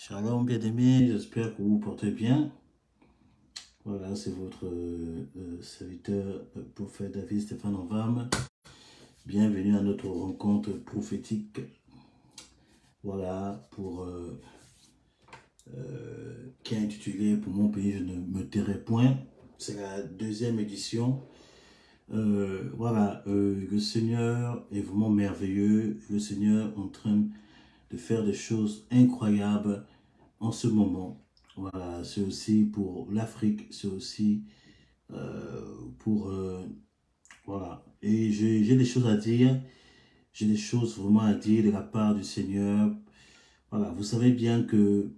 Shalom bien-aimés, j'espère que vous vous portez bien. Voilà, c'est votre serviteur, prophète David Stéphane Envam. Bienvenue à notre rencontre prophétique. Voilà, qui est intitulé Pour mon pays, je ne me tairai point. C'est la deuxième édition. Le Seigneur est vraiment merveilleux. Le Seigneur est en train de faire des choses incroyables en ce moment. Voilà, c'est aussi pour l'Afrique, c'est aussi voilà. Et j'ai des choses à dire, j'ai des choses vraiment à dire de la part du Seigneur. Voilà, vous savez bien que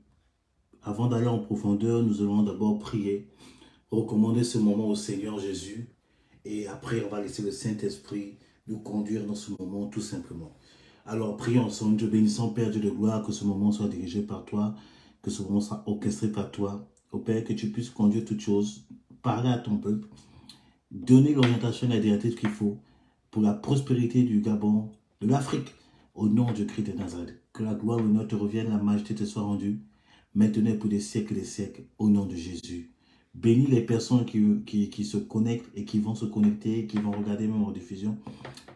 avant d'aller en profondeur, nous allons d'abord prier, recommander ce moment au Seigneur Jésus, et après on va laisser le Saint-Esprit nous conduire dans ce moment tout simplement. Alors prions ensemble. Dieu bénissant, Père Dieu de gloire, que ce moment soit dirigé par toi, que ce moment soit orchestré par toi. Au Père, que tu puisses conduire toutes choses, parler à ton peuple, donner l'orientation et la directive qu'il faut pour la prospérité du Gabon, de l'Afrique, au nom de Christ de Nazareth. Que la gloire, l'honneur te revienne, la majesté te soit rendue, maintenant et pour des siècles et des siècles, au nom de Jésus. Bénis les personnes qui se connectent et qui vont se connecter, qui vont regarder même en diffusion.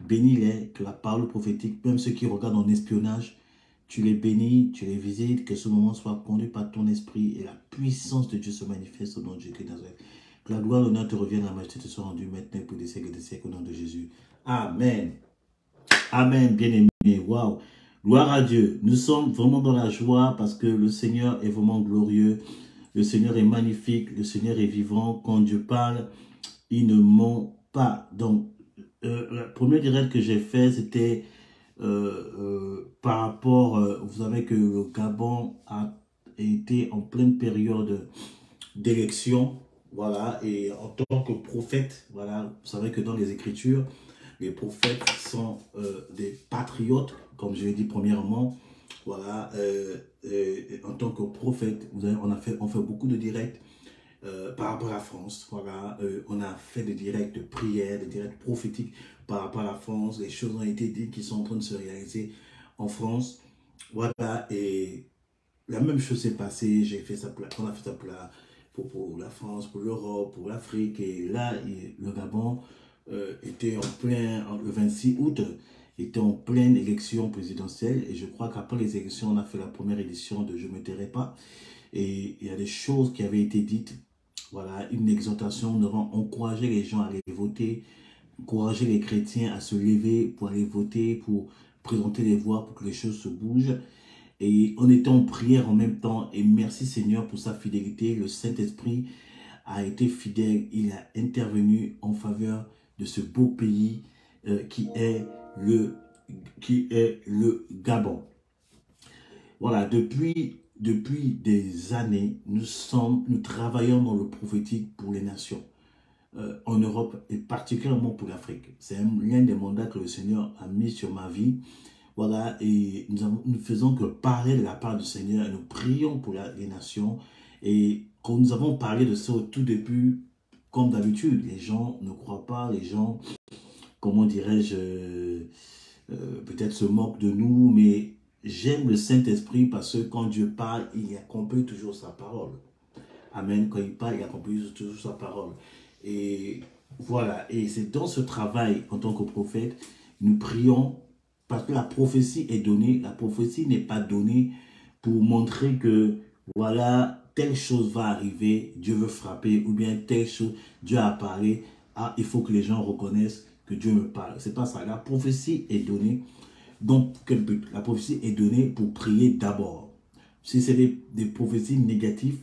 Bénis-les, que la parole prophétique, même ceux qui regardent en espionnage, tu les bénis, tu les visites, que ce moment soit conduit par ton esprit et la puissance de Dieu se manifeste au nom de Jésus de Nazareth. Que la gloire, l'honneur te revienne, la majesté te soit rendue maintenant pour des siècles et des siècles au nom de Jésus. Amen. Amen, bien-aimés. Waouh. Gloire à Dieu. Nous sommes vraiment dans la joie parce que le Seigneur est vraiment glorieux. Le Seigneur est magnifique. Le Seigneur est vivant. Quand Dieu parle, il ne ment pas. Donc, le premier direct que j'ai fait, c'était par rapport, vous savez que le Gabon a été en pleine période d'élection, voilà, et en tant que prophète, voilà, vous savez que dans les Écritures, les prophètes sont des patriotes, comme je l'ai dit premièrement, voilà, en tant que prophète, on fait beaucoup de directs par rapport à la France, voilà, on a fait des directs de prière, des directs prophétiques par rapport à la France, les choses ont été dites qui sont en train de se réaliser en France, voilà, et la même chose s'est passée, on a fait ça pour la France, pour l'Europe, pour l'Afrique, et là, le Gabon était le 26 août, était en pleine élection présidentielle, et je crois qu'après les élections, on a fait la première édition de Je ne me tairai pas, et il y a des choses qui avaient été dites, voilà, une exhortation devant encourager les gens à aller voter, encourager les chrétiens à se lever pour aller voter, pour présenter les voix, pour que les choses se bougent. Et on était en prière en même temps. Et merci Seigneur pour sa fidélité. Le Saint-Esprit a été fidèle. Il a intervenu en faveur de ce beau pays qui est le Gabon. Voilà, depuis des années, nous travaillons dans le prophétique pour les nations. En Europe et particulièrement pour l'Afrique. C'est l'un des mandats que le Seigneur a mis sur ma vie. Voilà, et nous faisons que parler de la part du Seigneur et nous prions pour les nations. Et quand nous avons parlé de ça au tout début, comme d'habitude, les gens ne croient pas, les gens, comment dirais-je, peut-être se moquent de nous, mais j'aime le Saint-Esprit parce que quand Dieu parle, il accomplit toujours sa parole. Amen, quand il parle, il accomplit toujours sa parole. Et voilà, et c'est dans ce travail en tant que prophète, nous prions parce que la prophétie est donnée. La prophétie n'est pas donnée pour montrer que voilà, telle chose va arriver, Dieu veut frapper, ou bien telle chose, Dieu a parlé, ah, il faut que les gens reconnaissent que Dieu me parle. C'est pas ça. La prophétie est donnée. Donc, quel but? La prophétie est donnée pour prier d'abord. Si c'est des prophéties négatives,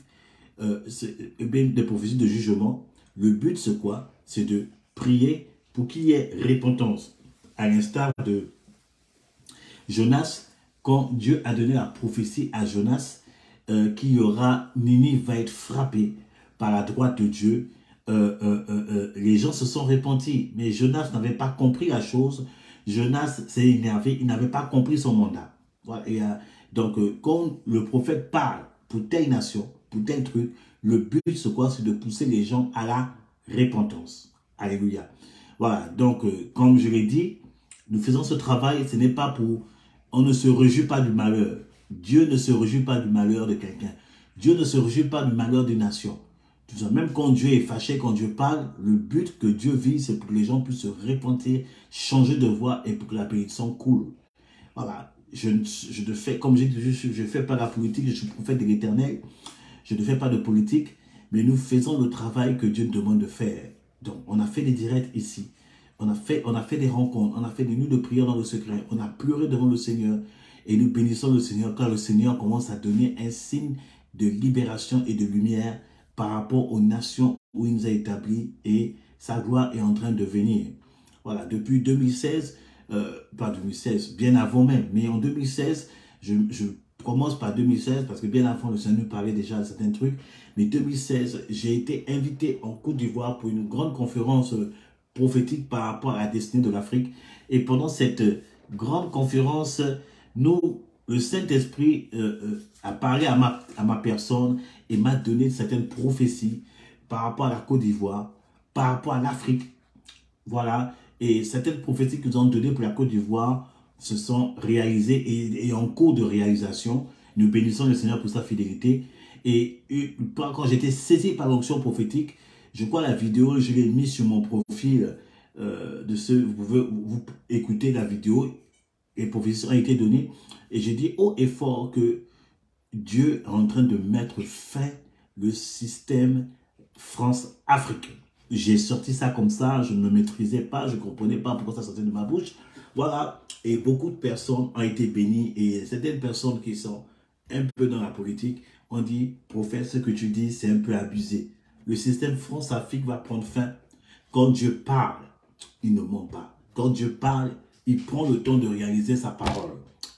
des prophéties de jugement, le but c'est quoi? C'est de prier pour qu'il y ait repentance. À l'instar de Jonas, quand Dieu a donné la prophétie à Jonas, qu'il y aura, Ninive va être frappé par la droite de Dieu, les gens se sont repentis. Mais Jonas n'avait pas compris la chose. Jonas s'est énervé, il n'avait pas compris son mandat. Voilà. Et, donc, quand le prophète parle pour telle nation, pour tel truc, le but, c'est quoi? C'est de pousser les gens à la repentance. Alléluia. Voilà. Donc, comme je l'ai dit, nous faisons ce travail, ce n'est pas pour... On ne se réjouit pas du malheur. Dieu ne se réjouit pas du malheur de quelqu'un. Dieu ne se réjouit pas du malheur d'une nation. Même quand Dieu est fâché, quand Dieu parle, le but que Dieu vise, c'est pour que les gens puissent se repentir, changer de voie et pour que la bénédiction coule. Voilà. Je ne fais, comme j'ai dit, je ne fais pas la politique, je suis prophète de l'Éternel. Je ne fais pas de politique, mais nous faisons le travail que Dieu nous demande de faire. Donc, on a fait des directs ici. On a fait des rencontres, on a fait des nuits de prière dans le secret. On a pleuré devant le Seigneur et nous bénissons le Seigneur car le Seigneur commence à donner un signe de libération et de lumière par rapport aux nations où il nous a établis et sa gloire est en train de venir. Voilà, depuis 2016, pas 2016, bien avant même, mais en 2016, je commence par 2016 parce que bien avant, le Seigneur nous parlait déjà de certains trucs, mais 2016, j'ai été invité en Côte d'Ivoire pour une grande conférence prophétique par rapport à la destinée de l'Afrique. Et pendant cette grande conférence, le Saint-Esprit a parlé à ma personne et m'a donné certaines prophéties par rapport à la Côte d'Ivoire, par rapport à l'Afrique. Voilà. Et certaines prophéties que nous avons données pour la Côte d'Ivoire se sont réalisées et en cours de réalisation. Nous bénissons le Seigneur pour sa fidélité. Et quand j'étais saisi par l'onction prophétique, je crois la vidéo, je l'ai mise sur mon profil vous pouvez vous écouter la vidéo. Les prophéties ont été données. Et j'ai dit haut et fort que Dieu est en train de mettre fin le système France-Afrique. J'ai sorti ça comme ça, je ne maîtrisais pas, je ne comprenais pas pourquoi ça sortait de ma bouche. Voilà, et beaucoup de personnes ont été bénies et certaines personnes qui sont un peu dans la politique ont dit, prophète, ce que tu dis, c'est un peu abusé. Le système France-Afrique va prendre fin. Quand Dieu parle, il ne ment pas. Quand Dieu parle, il prend le temps de réaliser sa parole.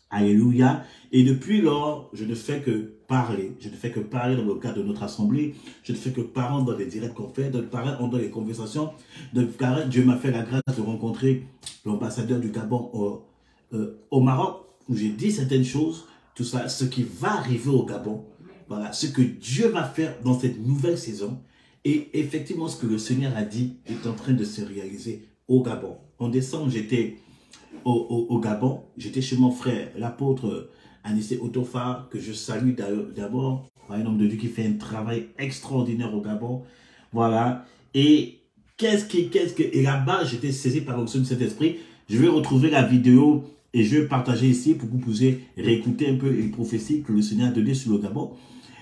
Alléluia. Et depuis lors, je ne fais que parler. Je ne fais que parler dans le cadre de notre assemblée. Je ne fais que parler dans les directs qu'on fait, de parler dans les conversations. Dieu m'a fait la grâce de rencontrer l'ambassadeur du Gabon au Maroc, où j'ai dit certaines choses, tout ça, ce qui va arriver au Gabon. Voilà, ce que Dieu va faire dans cette nouvelle saison. Et effectivement, ce que le Seigneur a dit est en train de se réaliser au Gabon. En décembre, j'étais au Gabon. J'étais chez mon frère, l'apôtre Anissé Otofa, que je salue d'abord. Un homme de Dieu qui fait un travail extraordinaire au Gabon. Voilà. Et et là-bas, j'étais saisi par l'onction de cet esprit. Je vais retrouver la vidéo et je vais partager ici pour que vous puissiez réécouter un peu les prophéties que le Seigneur a données sur le Gabon.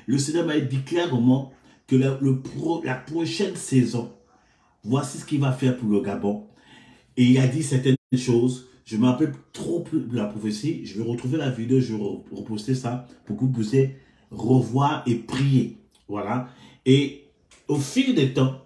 Le Seigneur m'a dit clairement que la prochaine saison, voici ce qu'il va faire pour le Gabon. Et il a dit certaines choses. Je ne me rappelle trop plus de la prophétie. Je vais retrouver la vidéo, je vais reposter ça pour que vous puissiez revoir et prier. Voilà. Et au fil des temps,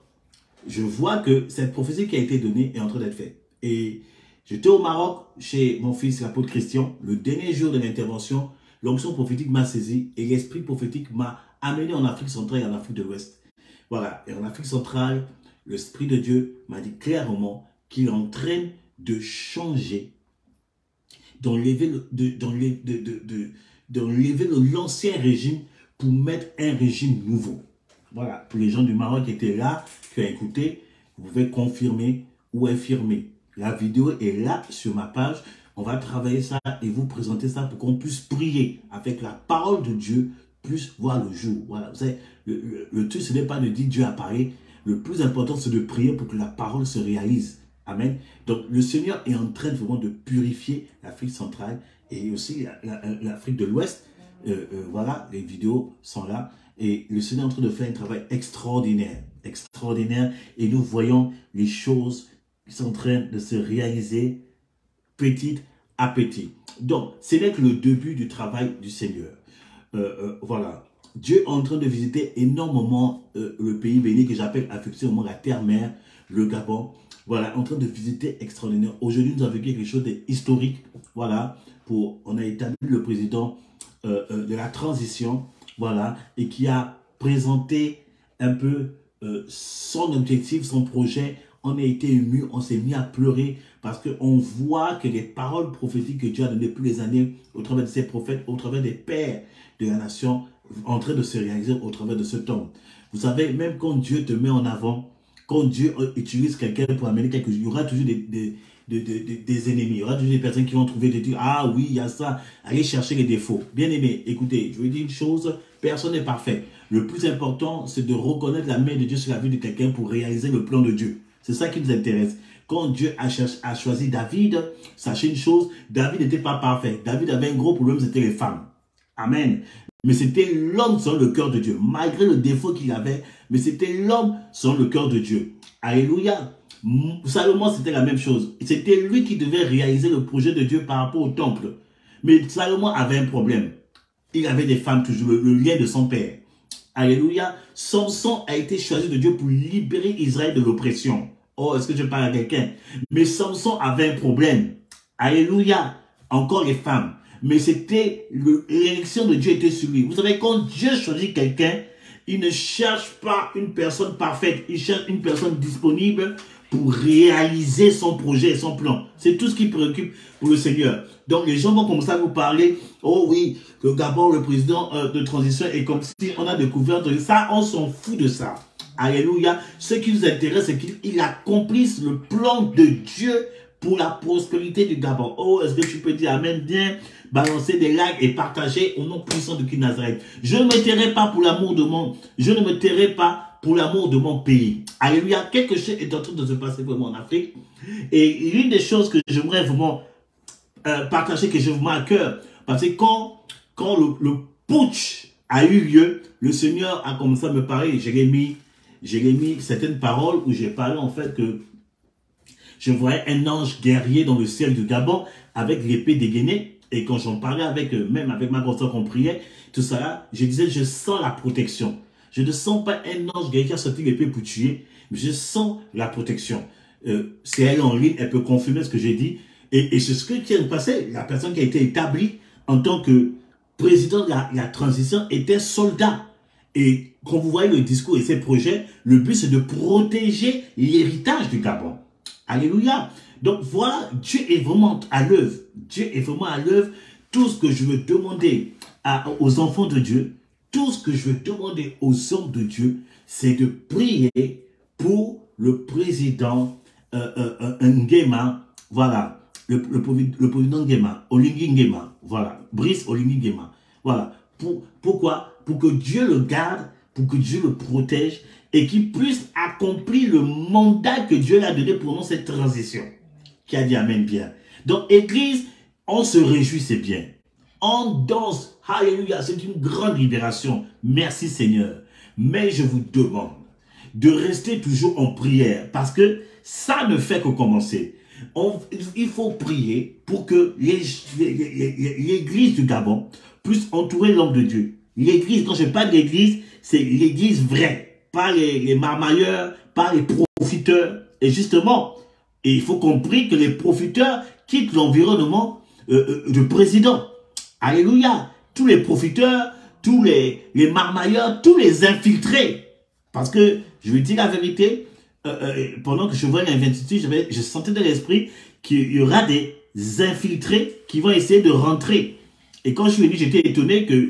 je vois que cette prophétie qui a été donnée est en train d'être faite. Et j'étais au Maroc chez mon fils, l'apôtre Christian. Le dernier jour de l'intervention, l'onction prophétique m'a saisi et l'esprit prophétique m'a amené en Afrique centrale et en Afrique de l'Ouest. Voilà. Et en Afrique centrale, l'Esprit de Dieu m'a dit clairement qu'il est en train de changer, d'enlever l'ancien régime pour mettre un régime nouveau. Voilà, pour les gens du Maroc qui étaient là, qui ont écouté, vous pouvez confirmer ou infirmer. La vidéo est là sur ma page. On va travailler ça et vous présenter ça pour qu'on puisse prier avec la parole de Dieu, puisse voir le jour. Voilà, vous savez, le truc, ce n'est pas de dire Dieu apparaît. Le plus important, c'est de prier pour que la parole se réalise. Amen. Donc, le Seigneur est en train vraiment de purifier l'Afrique centrale et aussi l'Afrique de l'Ouest. Voilà, les vidéos sont là. Et le Seigneur est en train de faire un travail extraordinaire. Extraordinaire. Et nous voyons les choses qui sont en train de se réaliser petit à petit. Donc, ce n'est que le début du travail du Seigneur. Voilà. Dieu est en train de visiter énormément le pays béni que j'appelle affectueusement la terre-mère, le Gabon. Voilà, en train de visiter extraordinaire. Aujourd'hui, nous avons vécu quelque chose d'historique. Voilà, on a établi le président de la transition, voilà, et qui a présenté un peu son objectif, son projet. On a été ému, on s'est mis à pleurer parce qu'on voit que les paroles prophétiques que Dieu a données depuis les années au travers de ses prophètes, au travers des pères de la nation, en train de se réaliser au travers de ce temps. Vous savez, même quand Dieu te met en avant, quand Dieu utilise quelqu'un pour amener quelque chose, il y aura toujours des ennemis. Il y aura toujours des personnes qui vont trouver des trucs. Ah oui, il y a ça. Allez chercher les défauts. Bien aimé, écoutez, je vous dis une chose. Personne n'est parfait. Le plus important, c'est de reconnaître la main de Dieu sur la vie de quelqu'un pour réaliser le plan de Dieu. C'est ça qui nous intéresse. Quand Dieu a choisi David, sachez une chose, David n'était pas parfait. David avait un gros problème, c'était les femmes. Amen. Mais c'était l'homme selon le cœur de Dieu. Malgré le défaut qu'il avait, mais c'était l'homme selon le cœur de Dieu. Alléluia. Salomon, c'était la même chose. C'était lui qui devait réaliser le projet de Dieu par rapport au temple. Mais Salomon avait un problème. Il avait des femmes toujours, le lien de son père. Alléluia. Samson a été choisi de Dieu pour libérer Israël de l'oppression. Oh, est-ce que je parle à quelqu'un? Mais Samson avait un problème. Alléluia. Encore les femmes. Mais c'était l'élection de Dieu était sur lui. Vous savez, quand Dieu choisit quelqu'un, il ne cherche pas une personne parfaite. Il cherche une personne disponible pour réaliser son projet et son plan. C'est tout ce qui préoccupe pour le Seigneur. Donc, les gens vont commencer à vous parler. Oh oui, le Gabon, le président de transition est comme si on a découvert ça. On s'en fout de ça. Alléluia. Ce qui nous intéresse, c'est qu'il accomplisse le plan de Dieu pour la prospérité du Gabon. Oh, est-ce que tu peux dire Amen? Bien, balancer des likes et partager au nom puissant de Christ Nazareth. Je ne me tairai pas pour l'amour de je ne me tairai pas pour l'amour de mon pays. Alléluia. Quelque chose est en train de se passer vraiment en Afrique. Et l'une des choses que j'aimerais vraiment partager, que j'ai vraiment à cœur, parce que quand le putsch a eu lieu, le Seigneur a commencé à me parler. J'ai mis certaines paroles où j'ai parlé en fait que je voyais un ange guerrier dans le ciel du Gabon avec l'épée dégainée. Et quand j'en parlais même avec ma grande soeur qu'on priait, tout ça là, je disais, je sens la protection. Je ne sens pas un ange guerrier qui a sorti l'épée pour tuer, mais je sens la protection. C'est elle en ligne, elle peut confirmer ce que j'ai dit. Et c'est ce qui est passé. La personne qui a été établie en tant que président de la transition était soldat. Et quand vous voyez le discours et ses projets, le but c'est de protéger l'héritage du Gabon. Alléluia. Donc voilà, Dieu est vraiment à l'œuvre. Dieu est vraiment à l'œuvre. Tout ce que je veux demander aux enfants de Dieu, tout ce que je veux demander aux hommes de Dieu, c'est de prier pour le président Nguema. Voilà, le président Nguema, Oligui Nguema. Voilà, Brice Oligui Nguema. Voilà. Pourquoi? Pour que Dieu le garde, pour que Dieu le protège et qu'il puisse accomplir le mandat que Dieu lui a donné pour nous, cette transition. Qui a dit Amen bien. Donc, Église, on se réjouit, c'est bien. On danse, alléluia, c'est une grande libération. Merci Seigneur. Mais je vous demande de rester toujours en prière parce que ça ne fait que commencer. Il faut prier pour que l'église du Gabon puisse entourer l'homme de Dieu. L'église, quand je parle d'église, c'est l'église vraie, pas les marmailleurs, pas les profiteurs. Et justement, il faut qu'on prie que les profiteurs quittent l'environnement du président. Alléluia. Tous les profiteurs, tous les marmailleurs, tous les infiltrés. Parce que, je vais dire la vérité, pendant que je voyais l'investiture, je sentais dans l'esprit qu'il y aura des infiltrés qui vont essayer de rentrer. Et quand je suis venu, j'étais étonné que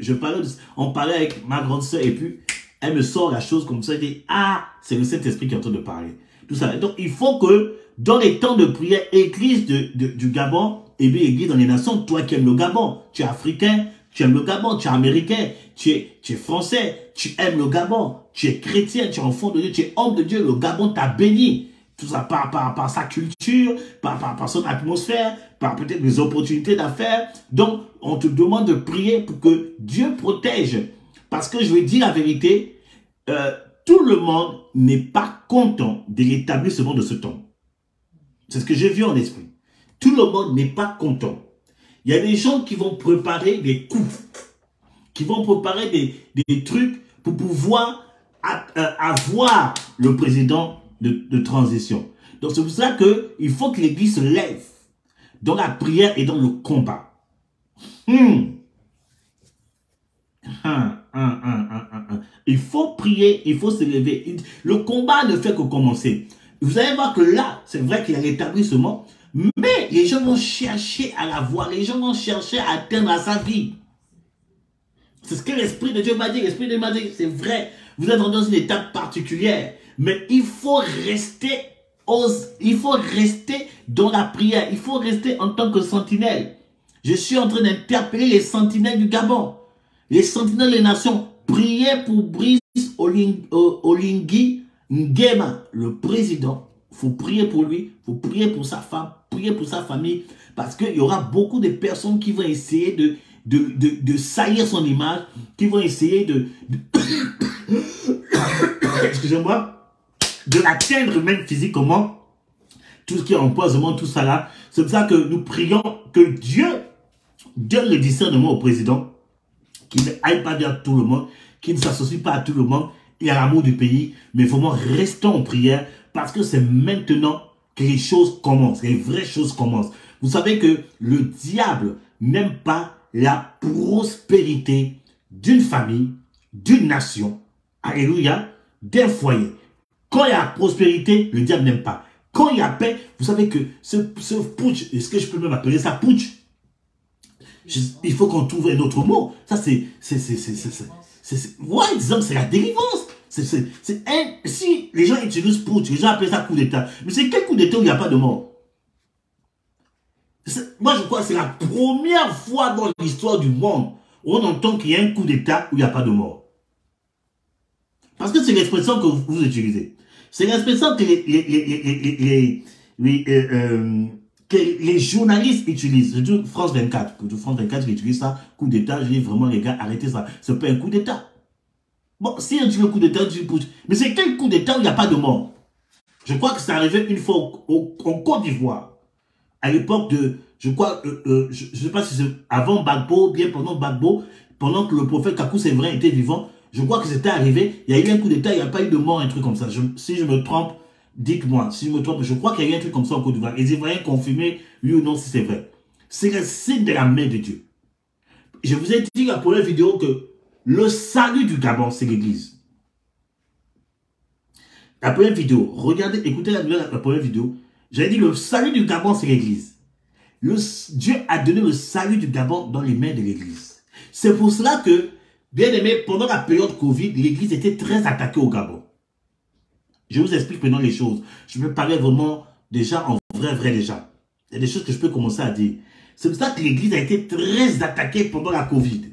on parlait avec ma grande sœur et puis elle me sort la chose comme ça. Elle dit, ah, c'est le Saint-Esprit qui est en train de parler. Tout ça. Donc, il faut que dans les temps de prière, église du Gabon, et bien église dans les nations, toi qui aimes le Gabon, tu es africain, tu aimes le Gabon, tu es américain, tu es français, tu aimes le Gabon, tu es chrétien, tu es enfant de Dieu, tu es homme de Dieu, le Gabon t'a béni. Tout ça par sa culture, par son atmosphère, par peut-être les opportunités d'affaires. Donc, on te demande de prier pour que Dieu protège. Parce que je vais dire la vérité, tout le monde n'est pas content de l'établissement de ce temps. C'est ce que j'ai vu en esprit. Tout le monde n'est pas content. Il y a des gens qui vont préparer des coups, qui vont préparer des trucs pour pouvoir avoir le président de transition. Donc c'est pour ça qu'il faut que l'église se lève dans la prière et dans le combat. Il faut prier, il faut se lever. Le combat ne fait que commencer. Vous allez voir que là, c'est vrai qu'il y a l'établissement, mais les gens vont chercher à la voir, les gens vont chercher à atteindre à sa vie. C'est ce que l'Esprit de Dieu m'a dit. L'Esprit de Dieu m'a dit, c'est vrai, vous êtes dans une étape particulière, mais il faut rester Il faut rester dans la prière. Il faut rester en tant que sentinelle. Je suis en train d'interpeller les sentinelles du Gabon. Les sentinelles des nations. Priez pour Brice Oligui Nguema, le président. Il faut prier pour lui. Il faut prier pour sa femme. Prier pour sa famille. Parce qu'il y aura beaucoup de personnes qui vont essayer de salir son image. Qui vont essayer excusez-moi, de l'atteindre même physiquement, tout ce qui est empoisonnement, tout ça là. C'est pour ça que nous prions que Dieu donne le discernement au président, qu'il n'aille pas vers tout le monde, qu'il ne s'associe pas à tout le monde, il y a l'amour du pays, mais vraiment restons en prière, parce que c'est maintenant que les choses commencent, les vraies choses commencent. Vous savez que le diable n'aime pas la prospérité d'une famille, d'une nation, alléluia, d'un foyer. Quand il y a prospérité, le diable n'aime pas. Quand il y a paix, vous savez que ce putsch, est-ce que je peux même appeler ça putsch? Il faut qu'on trouve un autre mot. Ça, ouais, disons que c'est la délivrance. Si les gens utilisent putsch, les gens appellent ça coup d'état. Mais c'est quel coup d'état où il n'y a pas de mort? Moi, je crois que c'est la première fois dans l'histoire du monde où on entend qu'il y a un coup d'état où il n'y a pas de mort. Parce que c'est l'expression que vous utilisez. C'est l'expression que les journalistes utilisent. Je dis France 24. Pour France 24, qui utilise ça, coup d'état. Je dis vraiment, les gars, arrêtez ça. C'est pas un coup d'état. Bon, si on dit le coup d'état, on dit putsch. Mais c'est quel coup d'état où il n'y a pas de mort? Je crois que c'est arrivé une fois en Côte d'Ivoire. À l'époque de, je crois, je ne sais pas si c'est avant Gbagbo, bien pendant Gbagbo, pendant que le prophète Kakou Séverin était vivant. Je crois que c'était arrivé, il y a eu un coup d'état, il n'y a pas eu de mort, un truc comme ça. Si je me trompe, dites-moi. Si je me trompe, je crois qu'il y a eu un truc comme ça en Côte d'Ivoire. Les Ivoiriens confirmer, oui ou non, si c'est vrai. C'est le signe de la main de Dieu. Je vous ai dit la première vidéo que le salut du Gabon, c'est l'église. La première vidéo, regardez, écoutez la première vidéo. J'ai dit le salut du Gabon, c'est l'église. Dieu a donné le salut du Gabon dans les mains de l'église. C'est pour cela que, bien aimé, pendant la période Covid, l'église était très attaquée au Gabon. Je vous explique maintenant les choses. Je peux parler vraiment déjà en vrai déjà. Il y a des choses que je peux commencer à dire. C'est pour ça que l'église a été très attaquée pendant la Covid.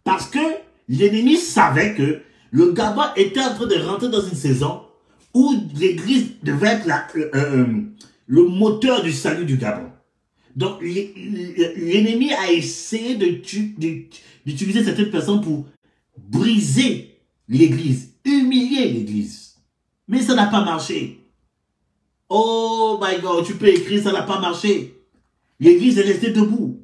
Parce que l'ennemi savait que le Gabon était en train de rentrer dans une saison où l'église devait être le moteur du salut du Gabon. Donc, l'ennemi a essayé d'utiliser certaines personnes pour briser l'église, humilier l'église. Mais ça n'a pas marché. Oh my God, tu peux écrire, ça n'a pas marché. L'église est restée debout.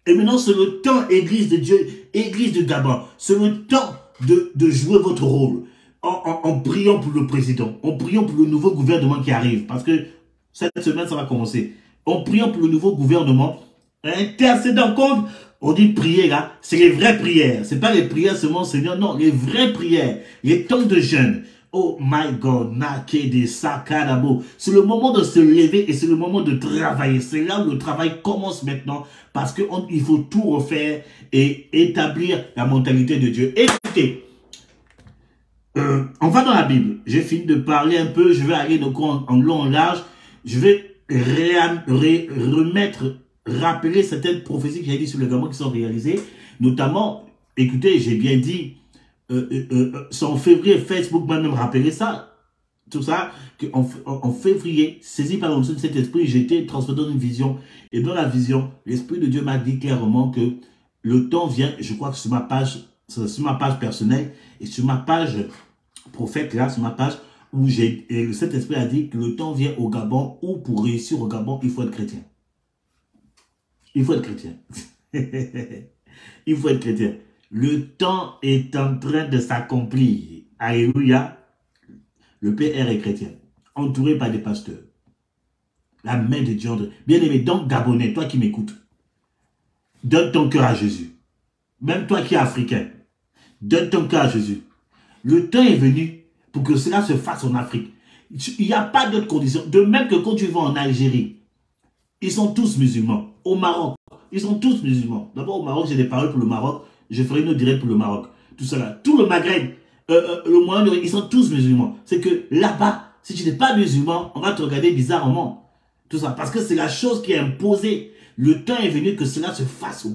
Et maintenant, c'est le temps, église de Dieu, église de Gabon. C'est le temps de jouer votre rôle. En priant pour le président, en priant pour le nouveau gouvernement qui arrive. Parce que cette semaine, ça va commencer. En priant pour le nouveau gouvernement, intercédant contre, on dit prier là, c'est les vraies prières. C'est pas les prières seulement, Seigneur, non, les vraies prières. Les temps de jeûne. Oh my God, Nakede Sakarabo. C'est le moment de se lever et c'est le moment de travailler. C'est là où le travail commence maintenant parce qu'il faut tout refaire et établir la mentalité de Dieu. Écoutez, on va dans la Bible. J'ai fini de parler un peu. Je vais aller en long, en large. Je vais rappeler certaines prophéties que j'ai dit sur le Gabon qui sont réalisées. Notamment, écoutez, j'ai bien dit, c'est en février, Facebook m'a même rappelé ça. Tout ça, en février, saisi par l'onction de cet esprit, j'ai été transféré dans une vision. Et dans la vision, l'Esprit de Dieu m'a dit clairement que le temps vient, je crois que sur ma page personnelle et sur ma page prophète, là, sur ma page, où cet esprit a dit que le temps vient au Gabon, où pour réussir au Gabon, il faut être chrétien. Il faut être chrétien. Il faut être chrétien. Le temps est en train de s'accomplir. Alléluia. Le PR est chrétien, entouré par des pasteurs. La main de Dieu. Bien aimé, donc Gabonais, toi qui m'écoutes, donne ton cœur à Jésus. Même toi qui es africain, donne ton cœur à Jésus. Le temps est venu pour que cela se fasse en Afrique. Il n'y a pas d'autre condition. De même que quand tu vas en Algérie, ils sont tous musulmans. Au Maroc, ils sont tous musulmans. D'abord au Maroc, j'ai des paroles pour le Maroc. Je ferai une autre direct pour le Maroc. Tout cela. Tout le Maghreb, le Moyen-Orient, ils sont tous musulmans. C'est que là-bas, Si tu n'es pas musulman, on va te regarder bizarrement. Tout ça, parce que c'est la chose qui est imposée. Le temps est venu que cela se fasse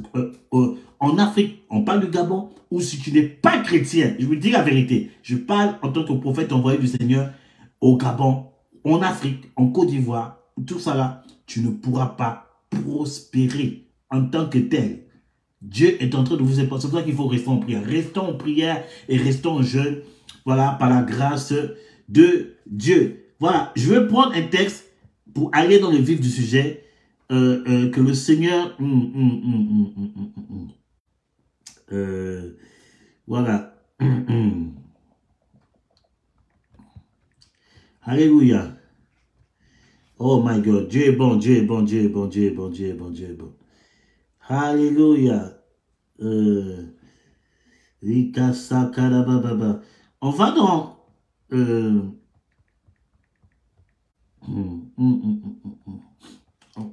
en Afrique. On parle du Gabon, ou si tu n'es pas chrétien, je vous dis la vérité, je parle en tant que prophète envoyé du Seigneur au Gabon, en Afrique, en Côte d'Ivoire, tout ça là, tu ne pourras pas prospérer en tant que tel. Dieu est en train de vous épargner. C'est pour ça qu'il faut rester en prière. Restons en prière et restons en jeûne. Voilà, par la grâce de Dieu. Voilà, je vais prendre un texte pour aller dans le vif du sujet. Que le Seigneur... voilà. Alléluia. Oh my God. Dieu est bon, Dieu est bon, Dieu est bon, Dieu est bon, Dieu est bon, Dieu est bon. Alléluia. On va dans...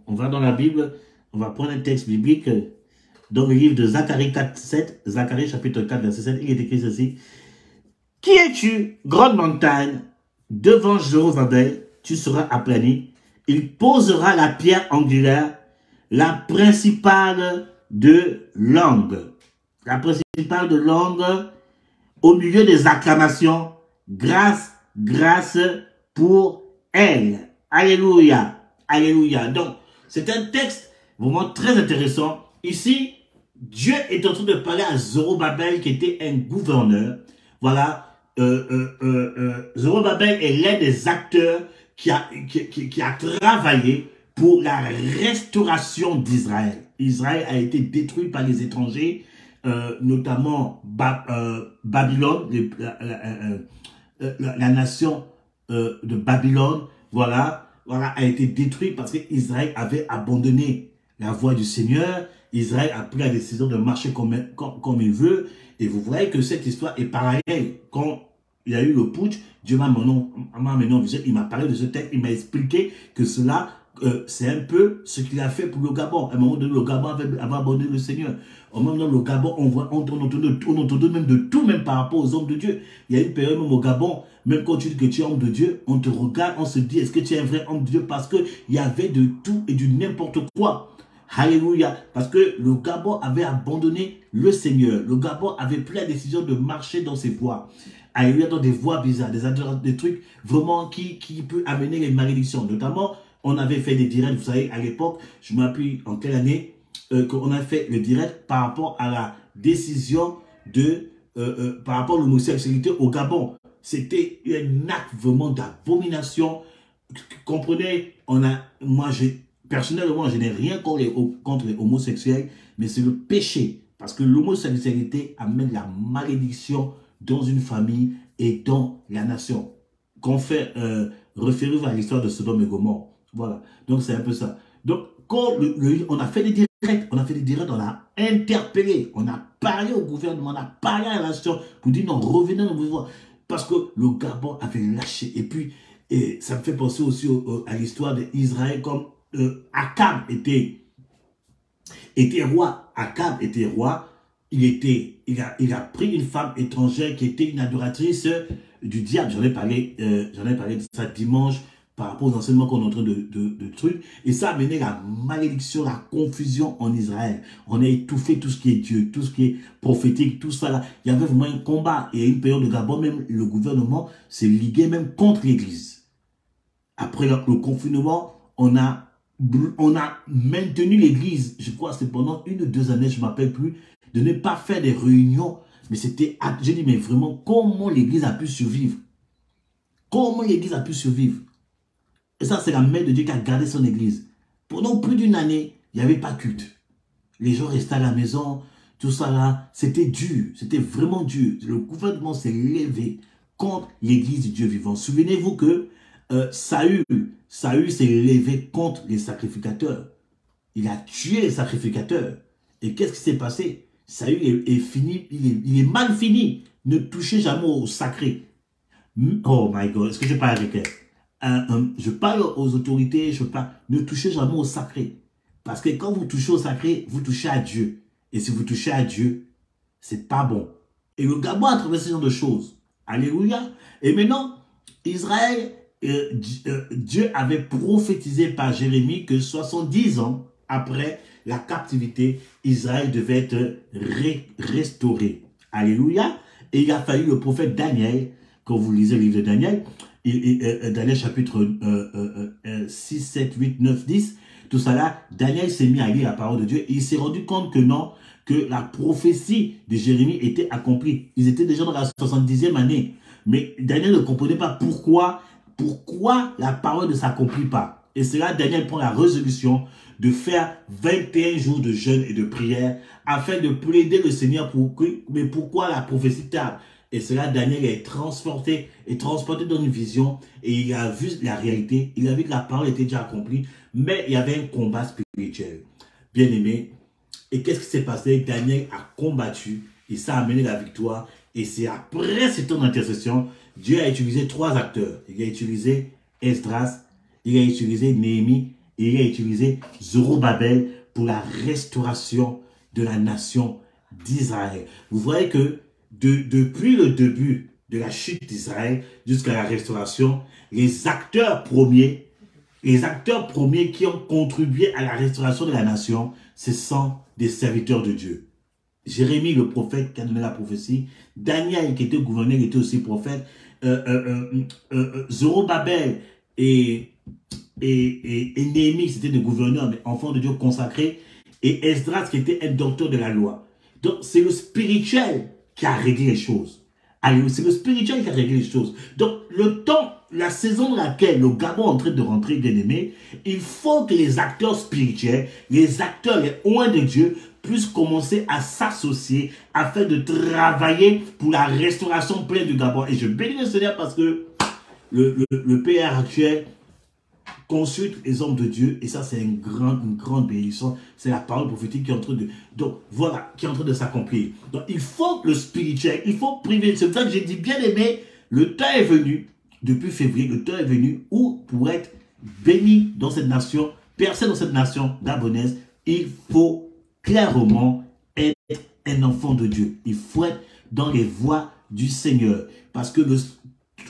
on va dans la Bible, on va prendre un texte biblique dans le livre de Zacharie 4, 7, Zacharie chapitre 4, verset 7, il est écrit ceci. Qui es-tu, grande montagne, devant Jérusalem, tu seras aplani, il posera la pierre angulaire, la principale de langue. La principale de langue, au milieu des acclamations, grâce, grâce pour elle. Alléluia. Alléluia. Donc, c'est un texte vraiment très intéressant. Ici, Dieu est en train de parler à Zorobabel qui était un gouverneur. Voilà. Zorobabel est l'un des acteurs qui a travaillé pour la restauration d'Israël. Israël a été détruit par les étrangers, notamment Babylone, la nation de Babylone, voilà, a été détruite parce qu'Israël avait abandonné la voie du Seigneur. Israël a pris la décision de marcher comme il veut. Et vous voyez que cette histoire est parallèle. Quand il y a eu le putsch, Dieu m'a amené en vision, il m'a parlé de ce texte, il m'a expliqué que cela, c'est un peu ce qu'il a fait pour le Gabon. À un moment donné, le Gabon avait abandonné le Seigneur. Au moment donné, le Gabon, on entendait même de tout, même par rapport aux hommes de Dieu. Il y a une période même au Gabon, même quand tu dis que tu es homme de Dieu, on te regarde, on se dit, est-ce que tu es un vrai homme de Dieu? Parce qu'il y avait de tout et du n'importe quoi. Alléluia. Parce que le Gabon avait abandonné le Seigneur. Le Gabon avait pris la décision de marcher dans ses voies. Alléluia, dans des voies bizarres, des trucs vraiment qui peut amener les malédictions. Notamment, on avait fait des directs, vous savez, à l'époque, je m'appuie en quelle année, qu'on a fait le direct par rapport à la décision de, par rapport à l'homosexualité au Gabon. C'était un acte vraiment d'abomination. Comprenez, personnellement, je n'ai rien contre les homosexuels, mais c'est le péché. Parce que l'homosexualité amène la malédiction dans une famille et dans la nation. Qu'on fait référer à l'histoire de Sodome et Gomorrhe. Voilà. Donc, c'est un peu ça. Donc, quand on a fait des directs, on a interpellé, on a parlé au gouvernement, on a parlé à la nation pour dire non, revenez dans vos voies. Parce que le Gabon avait lâché. Et puis, ça me fait penser aussi à l'histoire d'Israël, comme Akab était roi. Akab était roi. Il a pris une femme étrangère qui était une adoratrice du diable. J'en ai parlé de ça dimanche par rapport aux enseignements qu'on est en train de trucs. Et ça a mené la malédiction, la confusion en Israël. On a étouffé tout ce qui est Dieu, tout ce qui est prophétique, tout ça là. Il y avait vraiment un combat. Et à une période de Gabon, même le gouvernement s'est ligué même contre l'Église. Après le confinement, on a maintenu l'Église, je crois que c'est pendant 1 ou 2 années, je ne m'appelle plus, de ne pas faire des réunions. Mais c'était, j'ai dit, mais vraiment, comment l'Église a pu survivre? Comment l'Église a pu survivre? Et ça, c'est la main de Dieu qui a gardé son Église. Pendant plus d'1 année, il n'y avait pas culte. Les gens restaient à la maison, tout ça là, c'était dur, c'était vraiment dur. Le gouvernement s'est levé contre l'Église du Dieu vivant. Souvenez-vous que Saül s'est levé contre les sacrificateurs. Il a tué les sacrificateurs. Et qu'est-ce qui s'est passé? Saül est fini, il est mal fini. Ne touchez jamais au sacré. Oh my God, est-ce que je parle avec elle? Je parle aux autorités, ne touchez jamais au sacré. Parce que quand vous touchez au sacré, vous touchez à Dieu. Et si vous touchez à Dieu, c'est pas bon. Et le Gabon a traversé ce genre de choses. Alléluia. Et maintenant, Israël Dieu avait prophétisé par Jérémie que 70 ans après la captivité, Israël devait être restauré. Alléluia. Et il a fallu le prophète Daniel, quand vous lisez le livre de Daniel, Daniel chapitre 6, 7, 8, 9, 10, tout ça là, Daniel s'est mis à lire la parole de Dieu et il s'est rendu compte que non, que la prophétie de Jérémie était accomplie. Ils étaient déjà dans la 70e année. Mais Daniel ne comprenait pas pourquoi la parole ne s'accomplit pas. Et c'est là Daniel prend la résolution de faire 21 jours de jeûne et de prière afin de plaider le Seigneur mais pourquoi la prophétie tarde. Et c'est là Daniel est transporté dans une vision et il a vu la réalité, il a vu que la parole était déjà accomplie, mais il y avait un combat spirituel. Bien aimé, et qu'est-ce qui s'est passé? Daniel a combattu et ça a amené la victoire. Et c'est après ce temps d'intercession, Dieu a utilisé 3 acteurs. Il a utilisé Esdras, il a utilisé Néhémie et il a utilisé Zorobabel pour la restauration de la nation d'Israël. Vous voyez que depuis le début de la chute d'Israël jusqu'à la restauration, les acteurs premiers qui ont contribué à la restauration de la nation, ce sont des serviteurs de Dieu. Jérémie, le prophète qui a donné la prophétie, Daniel qui était gouverneur, qui était aussi prophète, Zorobabel et Néhémie, c'était des gouverneurs, mais enfants de Dieu consacrés, et Esdras qui était un docteur de la loi. Donc c'est le spirituel qui a réglé les choses. C'est le spirituel qui a réglé les choses. Donc le temps, la saison dans laquelle le Gabon est en train de rentrer, bien aimé, il faut que les acteurs spirituels, les acteurs, les oints de Dieu, puissent commencer à s'associer afin de travailler pour la restauration pleine du Gabon. Et je bénis le Seigneur parce que le PR actuel consulte les hommes de Dieu et ça c'est une grande bénédiction. C'est la parole prophétique qui est en train de, donc voilà, qui est en train de s'accomplir. Donc il faut le spirituel, il faut priver. C'est pour ça que j'ai dit, bien aimé, le temps est venu, depuis février, le temps est venu où pour être béni dans cette nation, percé dans cette nation gabonaise, il faut clairement être un enfant de Dieu. Il faut être dans les voies du Seigneur. Parce que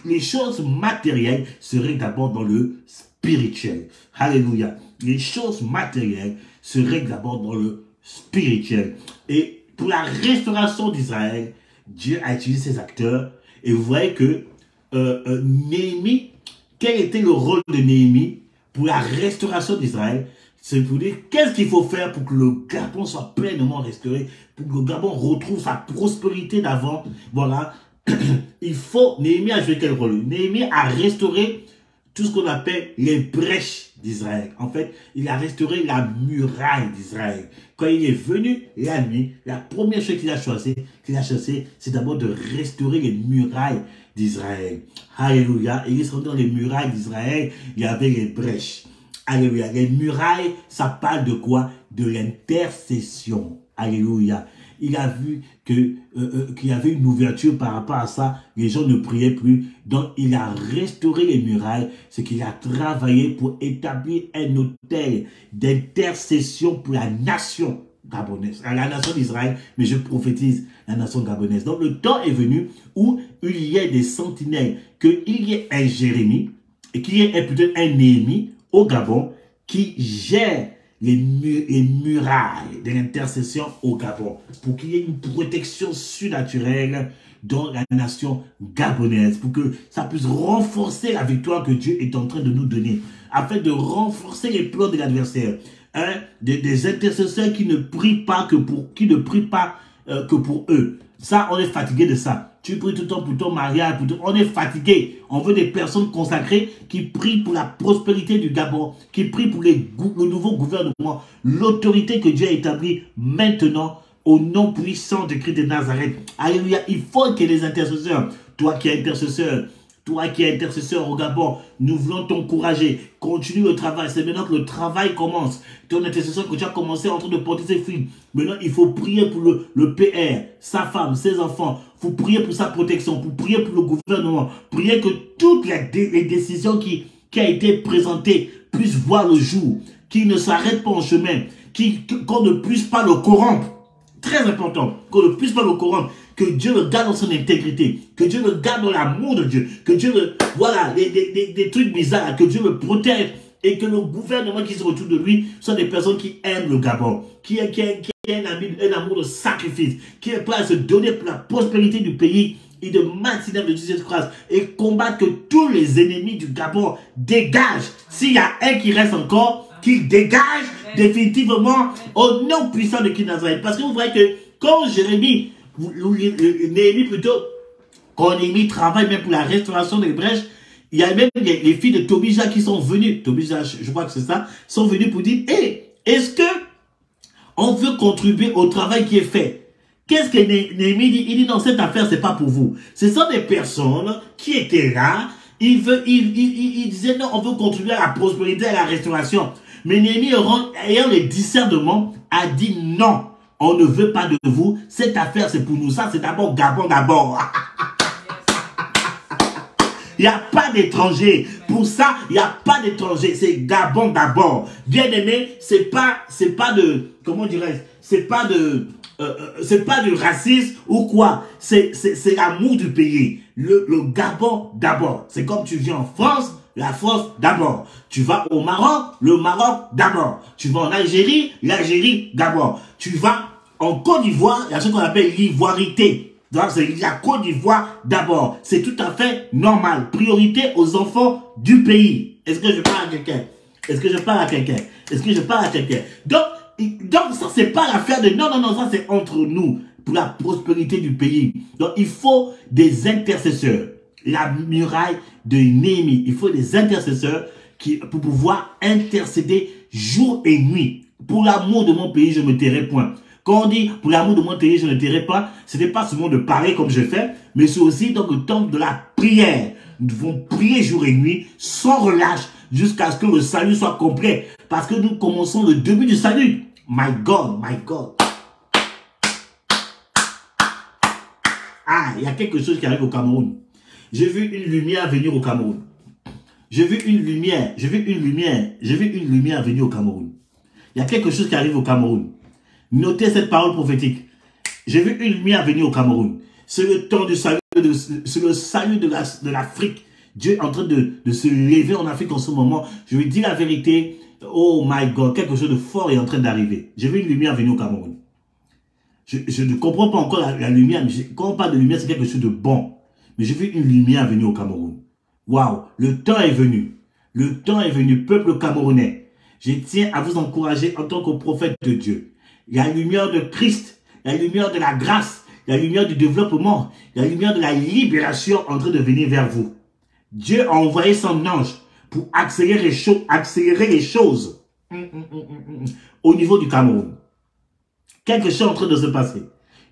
les choses matérielles seraient d'abord dans le spirituel. Alléluia. Les choses matérielles seraient d'abord dans le spirituel. Et pour la restauration d'Israël, Dieu a utilisé ses acteurs. Et vous voyez que Néhémie, quel était le rôle de Néhémie pour la restauration d'Israël? C'est pour dire qu'est-ce qu'il faut faire pour que le Gabon soit pleinement restauré, pour que le Gabon retrouve sa prospérité d'avant. Voilà. Il faut, Néhémie a joué quel rôle? Néhémie a restauré tout ce qu'on appelle les brèches d'Israël. En fait, il a restauré la muraille d'Israël. Quand il est venu la nuit, la première chose qu'il a chassé, c'est d'abord de restaurer les murailles d'Israël. Alléluia. Et il est rentré dans les murailles d'Israël, il y avait les brèches. Alléluia. Les murailles, ça parle de quoi? De l'intercession. Alléluia. Il a vu qu'il y avait une ouverture par rapport à ça. Les gens ne priaient plus. Donc, il a restauré les murailles. C'est qu'il a travaillé pour établir un autel d'intercession pour la nation gabonaise. La nation d'Israël, mais je prophétise la nation gabonaise. Donc, le temps est venu où il y ait des sentinelles, qu'il y ait un Jérémie et qu'il y ait peut-être un Néhémie au Gabon qui gère les murailles de l'intercession au Gabon pour qu'il y ait une protection surnaturelle dans la nation gabonaise pour que ça puisse renforcer la victoire que Dieu est en train de nous donner afin de renforcer les plans de l'adversaire. Des intercesseurs qui ne prient pas que pour eux. Ça, on est fatigué de ça. Tu pries tout le temps pour ton mariage, on est fatigué. On veut des personnes consacrées qui prient pour la prospérité du Gabon, qui prient pour le nouveau gouvernement, l'autorité que Dieu a établie maintenant au nom puissant de Christ de Nazareth. Alléluia. Il faut que les intercesseurs, toi qui es intercesseur au Gabon, nous voulons t'encourager. Continue le travail. C'est maintenant que le travail commence. Ton intercesseur que tu as commencé en train de porter ses fruits. Maintenant, il faut prier pour le PR, sa femme, ses enfants. Il faut prier pour sa protection, pour prier pour le gouvernement. Prier que toutes les décisions qui ont été présentées puissent voir le jour. Qu'il ne s'arrête pas en chemin. Qu'on ne puisse pas le corrompre. très important, qu'on ne puisse pas le corrompre, que Dieu le garde dans son intégrité, que Dieu le garde dans l'amour de Dieu, que Dieu le... Voilà, des trucs bizarres, que Dieu le protège et que le gouvernement qui se retrouve de lui sont des personnes qui aiment le Gabon, qui a un amour de sacrifice, qui est prêt à se donner pour la prospérité du pays et de maintenir de Jésus-Christ et combattre que tous les ennemis du Gabon dégagent. S'il y a un qui reste encore, qu'il dégage définitivement au nom puissant de Nazareth. Parce que vous voyez que quand Jérémie, Néhémie plutôt, quand Néhémie travaille même pour la restauration des brèches, il y a même les filles de Tobija qui sont venues, Tobija, je crois que c'est ça, sont venues pour dire, hey, est-ce que on veut contribuer au travail qui est fait? Qu'est-ce que Néhémie dit? Il dit non, cette affaire, c'est pas pour vous. Ce sont des personnes qui étaient là, ils disaient non, on veut contribuer à la prospérité, à la restauration. Mais Néhémie, ayant le discernement, a dit non, on ne veut pas de vous, cette affaire c'est pour nous, ça c'est d'abord Gabon d'abord. Il n'y a pas d'étranger. Pour ça, il n'y a pas d'étranger. C'est Gabon d'abord. Bien aimé, c'est pas de, comment dirais-je, c'est pas de racisme ou quoi. C'est l'amour du pays. Le Gabon d'abord. C'est comme tu viens en France, la France d'abord. Tu vas au Maroc, le Maroc d'abord. Tu vas en Algérie, l'Algérie d'abord. Tu vas en Côte d'Ivoire, il y a ce qu'on appelle l'ivoirité. Donc, c'est la Côte d'Ivoire d'abord. C'est tout à fait normal. Priorité aux enfants du pays. Est-ce que je parle à quelqu'un? Est-ce que je parle à quelqu'un? Est-ce que je parle à quelqu'un? Donc ça, c'est pas l'affaire de... Non, ça, c'est entre nous. Pour la prospérité du pays. Donc, il faut des intercesseurs. La muraille de Néhémie. Il faut des intercesseurs pour pouvoir intercéder jour et nuit. Pour l'amour de mon pays, je me tairai point. Quand on dit pour l'amour de mon pays, je ne tairai pas, ce n'est pas seulement de parler comme je fais, mais c'est aussi donc le temps de la prière. Nous devons prier jour et nuit sans relâche jusqu'à ce que le salut soit complet. Parce que nous commençons le début du salut. My God, my God. Ah, il y a quelque chose qui arrive au Cameroun. J'ai vu une lumière venir au Cameroun. J'ai vu une lumière venir au Cameroun. Il y a quelque chose qui arrive au Cameroun. Notez cette parole prophétique. J'ai vu une lumière venir au Cameroun. C'est le temps du salut, c'est le salut de l'Afrique. Dieu est en train de se lever en Afrique en ce moment. Je vais dire la vérité. Oh my God, quelque chose de fort est en train d'arriver. J'ai vu une lumière venir au Cameroun. Je ne comprends pas encore la lumière. Mais quand on parle de lumière, c'est quelque chose de bon. Mais j'ai vu une lumière venir au Cameroun. Waouh, le temps est venu. Le temps est venu, peuple camerounais. Je tiens à vous encourager en tant que prophète de Dieu. Il y a la lumière de Christ, il y a la lumière de la grâce, il y a la lumière du développement, il y a la lumière de la libération en train de venir vers vous. Dieu a envoyé son ange pour accélérer les choses au niveau du Cameroun. Quelque chose est en train de se passer.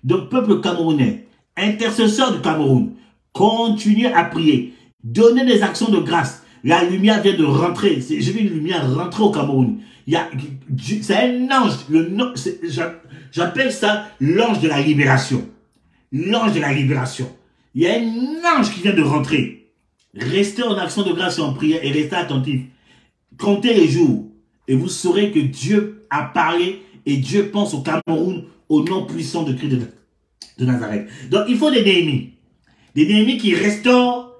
Donc, peuple camerounais, intercesseur du Cameroun, continuez à prier, donnez des actions de grâce. La lumière vient de rentrer. J'ai vu une lumière rentrer au Cameroun. C'est un ange. J'appelle ça l'ange de la libération. L'ange de la libération. Il y a un ange qui vient de rentrer. Restez en action de grâce et en prière et restez attentifs. Comptez les jours et vous saurez que Dieu a parlé et Dieu pense au Cameroun au nom puissant de Christ de Nazareth. Donc il faut des Néhémies. Des Néhémies qui restaurent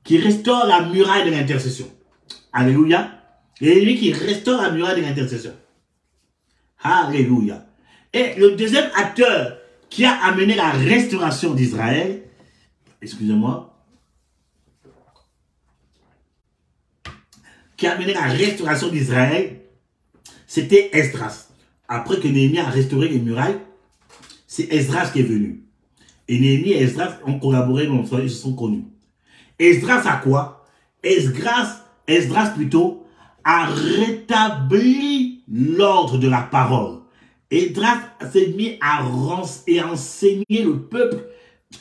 la muraille de l'intercession. Alléluia. Et lui qui restaure la muraille de l'intercession. Alléluia. Et le deuxième acteur qui a amené la restauration d'Israël, excusez-moi, qui a amené la restauration d'Israël, c'était Esdras. Après que Néhémie a restauré les murailles, c'est Esdras qui est venu. Et Néhémie et Esdras ont collaboré, ils se sont connus. Esdras a quoi? Esdras plutôt, a rétabli l'ordre de la parole. Esdras s'est mis à enseigner le peuple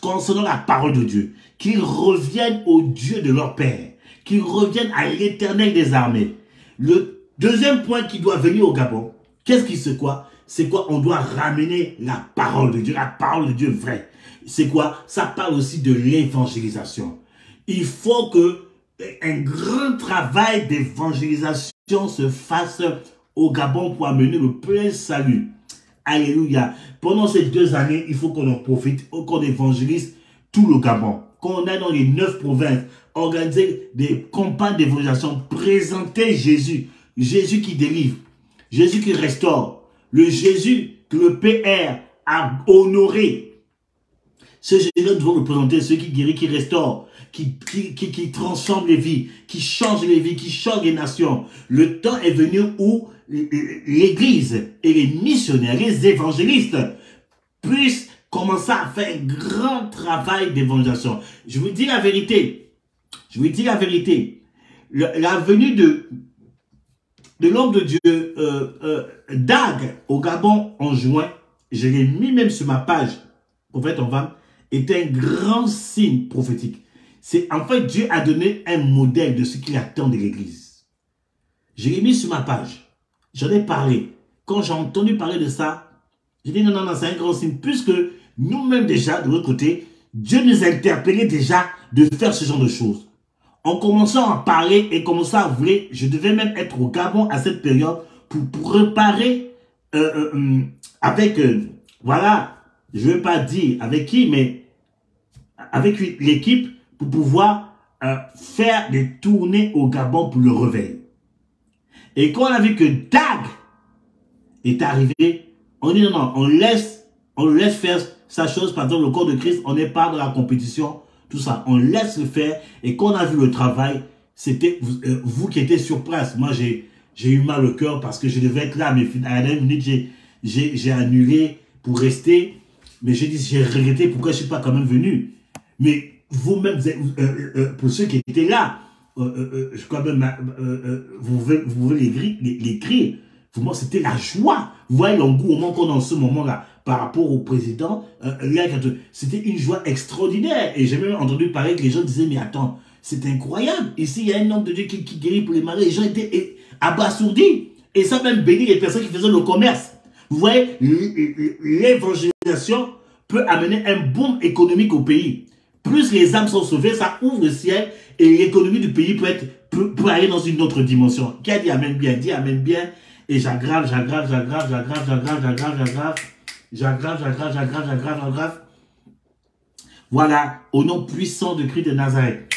concernant la parole de Dieu. Qu'ils reviennent au Dieu de leur père. Qu'ils reviennent à l'Éternel des armées. Le deuxième point qui doit venir au Gabon, qu'est-ce qui c'est quoi? C'est quoi? On doit ramener la parole de Dieu, la parole de Dieu vraie. C'est quoi? Ça parle aussi de l'évangélisation. Il faut que un grand travail d'évangélisation se fasse au Gabon pour amener le plein salut. Alléluia. Pendant ces 2 années, il faut qu'on en profite, qu'on évangélise tout le Gabon. Qu'on aille dans les 9 provinces, organiser des campagnes d'évangélisation, présenter Jésus. Jésus qui délivre, Jésus qui restaure, le Jésus que le PR a honoré. Ce Jésus-là, nous devons le présenter, ceux qui guérit, qui restaure, qui transforme les vies, qui change les vies, qui change les nations. Le temps est venu où l'Église et les missionnaires, les évangélistes puissent commencer à faire un grand travail d'évangélisation. Je vous dis la vérité. Je vous dis la vérité. La venue de l'homme de Dieu, Dag, au Gabon en juin, je l'ai mis même sur ma page, Prophète en Femme, était un grand signe prophétique. C'est en fait Dieu a donné un modèle de ce qu'il attend de l'Église. Je l'ai mis sur ma page. J'en ai parlé. Quand j'ai entendu parler de ça, j'ai dit non, non, non, c'est un grand signe. Puisque nous-mêmes déjà, de l'autre côté, Dieu nous a interpellés déjà de faire ce genre de choses. En commençant à parler et commençant à vouloir, je devais même être au Gabon à cette période pour préparer avec, voilà, je ne vais pas dire avec qui, mais avec l'équipe pour pouvoir faire des tournées au Gabon pour le réveil. Et quand on a vu que Dag est arrivé, on dit non, non, on laisse faire sa chose, par exemple le corps de Christ, on n'est pas dans la compétition, tout ça, on laisse le faire. Et quand on a vu le travail, c'était vous qui étiez sur place. Moi, j'ai eu mal au cœur parce que je devais être là, mais à la dernière minute, j'ai annulé pour rester. Mais j'ai regretté pourquoi je ne suis pas quand même venu. Mais vous-même, pour ceux qui étaient là, quand même, vous pouvez l'écrire. Pour moi, c'était la joie. Vous voyez l'engouement qu'on a en ce moment-là par rapport au président. C'était une joie extraordinaire. Et j'ai même entendu parler que les gens disaient, mais attends, c'est incroyable. Ici, il y a un homme de Dieu qui guérit pour les malades. Les gens étaient abasourdis. Et ça même bénit les personnes qui faisaient le commerce. Vous voyez, l'évangélisation peut amener un boom économique au pays. Plus les âmes sont sauvées, ça ouvre le ciel et l'économie du pays peut aller dans une autre dimension. Qui a dit Amen bien? Dit Amen bien. Et j'aggrave. Voilà, au nom puissant de Christ de Nazareth.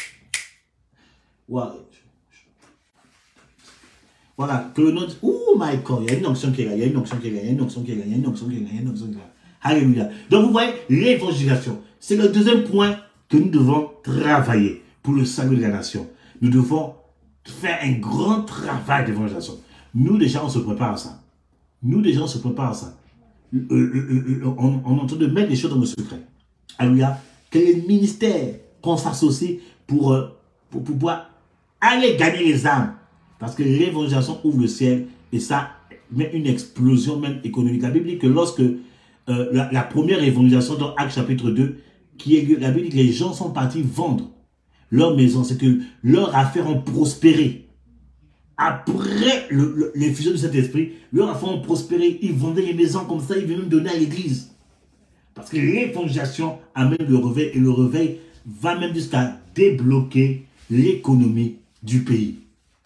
Voilà, que le nom... Oh my God, il y a une onction qui est là, il y a une onction qui est là, il y a une onction qui est là, il y a une onction qui est là, il y a une onction qui est là. Alléluia. Donc vous voyez, l'évangélisation, c'est le deuxième point que nous devons travailler pour le salut de la nation. Nous devons faire un grand travail d'évangélisation. Nous déjà, on se prépare à ça. Nous déjà, on se prépare à ça. On est en train de mettre les choses dans le secret. Alléluia. Que les ministères qu'on s'associe pour pouvoir aller gagner les âmes. Parce que l'évangélisation ouvre le ciel et ça met une explosion même économique. La Bible dit que lorsque la première évangélisation dans Actes chapitre 2, la Bible dit que les gens sont partis vendre leur maison, c'est que leurs affaires ont prospéré. Après l'infusion de cet esprit, leurs affaires ont prospéré. Ils vendaient les maisons comme ça, ils venaient même donner à l'église. Parce que l'évangélisation amène le réveil et le réveil va même jusqu'à débloquer l'économie du pays.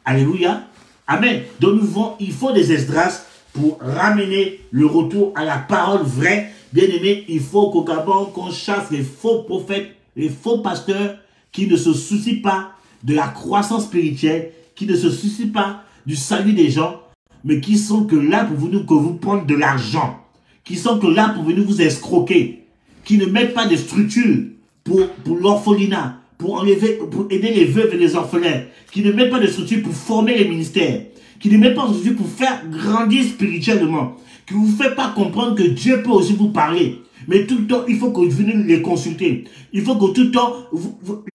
Alléluia. Amen. Donc il faut des Esdras pour ramener le retour à la parole vraie. Bien aimé, il faut qu'au Gabon, qu'on chasse les faux prophètes, les faux pasteurs qui ne se soucient pas de la croissance spirituelle, qui ne se soucient pas du salut des gens, mais qui sont que là pour vous prendre de l'argent, qui sont que là pour venir vous escroquer, qui ne mettent pas de structure pour l'orphelinat, pour aider les veuves et les orphelins, qui ne mettent pas de structure pour former les ministères, qui ne mettent pas de structure pour faire grandir spirituellement, qui ne vous fait pas comprendre que Dieu peut aussi vous parler. Mais tout le temps, il faut que vous veniez les consulter. Il faut que tout le temps,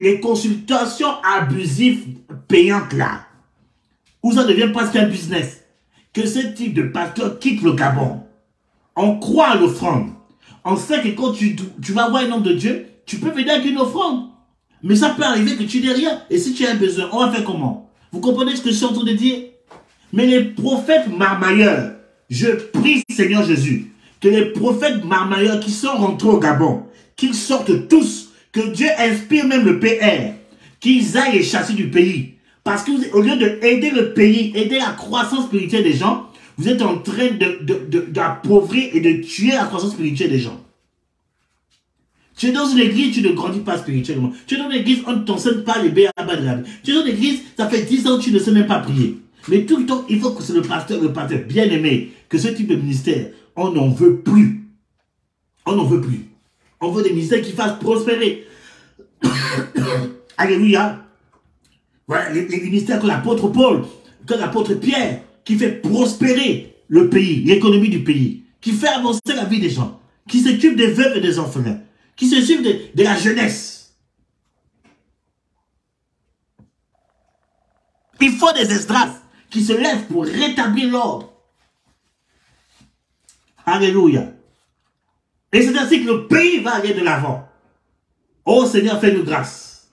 les consultations abusives payantes là, où ça devient presque un business, que ce type de pasteur quitte le Gabon. On croit à l'offrande. On sait que quand tu vas voir un homme de Dieu, tu peux venir avec une offrande. Mais ça peut arriver que tu n'aies rien. Et si tu as un besoin, on va faire comment? Vous comprenez ce que je suis en train de dire? Mais les prophètes marmailleurs, je prie Seigneur Jésus, que les prophètes marmailleurs qui sont rentrés au Gabon, qu'ils sortent tous, que Dieu inspire même le PR, qu'ils aillent les chasser du pays. Parce que au lieu d'aider le pays, aider la croissance spirituelle des gens, Vous êtes en train d'appauvrir et de tuer la croissance spirituelle des gens. Tu es dans une église, tu ne grandis pas spirituellement. Tu es dans une église, on ne t'enseigne pas les béabas de la vie. Tu es dans une église, ça fait 10 ans que tu ne sais même pas prier. Mais tout le temps, il faut que c'est le pasteur bien aimé, que ce type de ministère, on n'en veut plus. On n'en veut plus. On veut des ministères qui fassent prospérer. Alléluia. Voilà, les ministères que l'apôtre Paul, que l'apôtre Pierre, qui fait prospérer le pays, l'économie du pays, qui fait avancer la vie des gens, qui s'occupe des veuves et des orphelins, qui s'occupe de la jeunesse. Il faut des Esdras qui se lèvent pour rétablir l'ordre. Alléluia. Et c'est ainsi que le pays va aller de l'avant. Oh Seigneur, fais-nous grâce.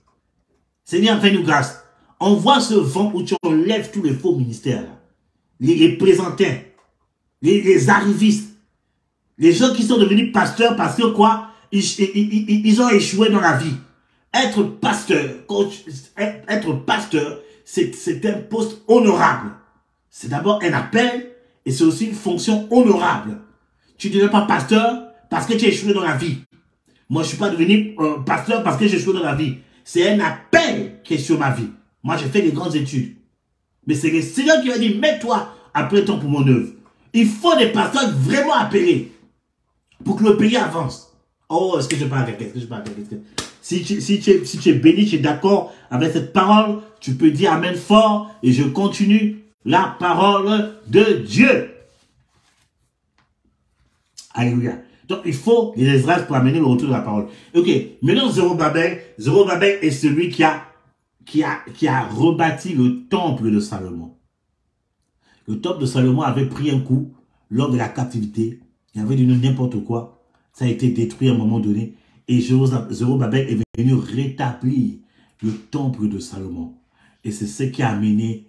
Seigneur, fais-nous grâce. Envoie ce vent où tu enlèves tous les faux ministères. Là. Les présentins, les arrivistes, les gens qui sont devenus pasteurs parce que quoi? Ils ont échoué dans la vie. Être pasteur, coach, être pasteur, c'est un poste honorable. C'est d'abord un appel et c'est aussi une fonction honorable. Tu ne deviens pas pasteur parce que tu as échoué dans la vie. Moi, je ne suis pas devenu pasteur parce que j'ai échoué dans la vie. C'est un appel qui est sur ma vie. Moi, j'ai fait des grandes études. Mais c'est le Seigneur qui m'a dit, mets-toi après temps pour mon œuvre. Il faut des pasteurs vraiment appelés pour que le pays avance. Oh, est-ce que je parle avec quelqu'un? Si tu es béni, tu es d'accord avec cette parole, tu peux dire amen fort et je continue la parole de Dieu. Alléluia. Donc, il faut les Esdras pour amener le retour de la parole. Ok, maintenant Zorobabel est celui qui a rebâti le temple de Salomon. Le temple de Salomon avait pris un coup lors de la captivité. Il y avait devenu n'importe quoi. Ça a été détruit à un moment donné. Et Zorobabel est venu rétablir le temple de Salomon. Et c'est ce qui a amené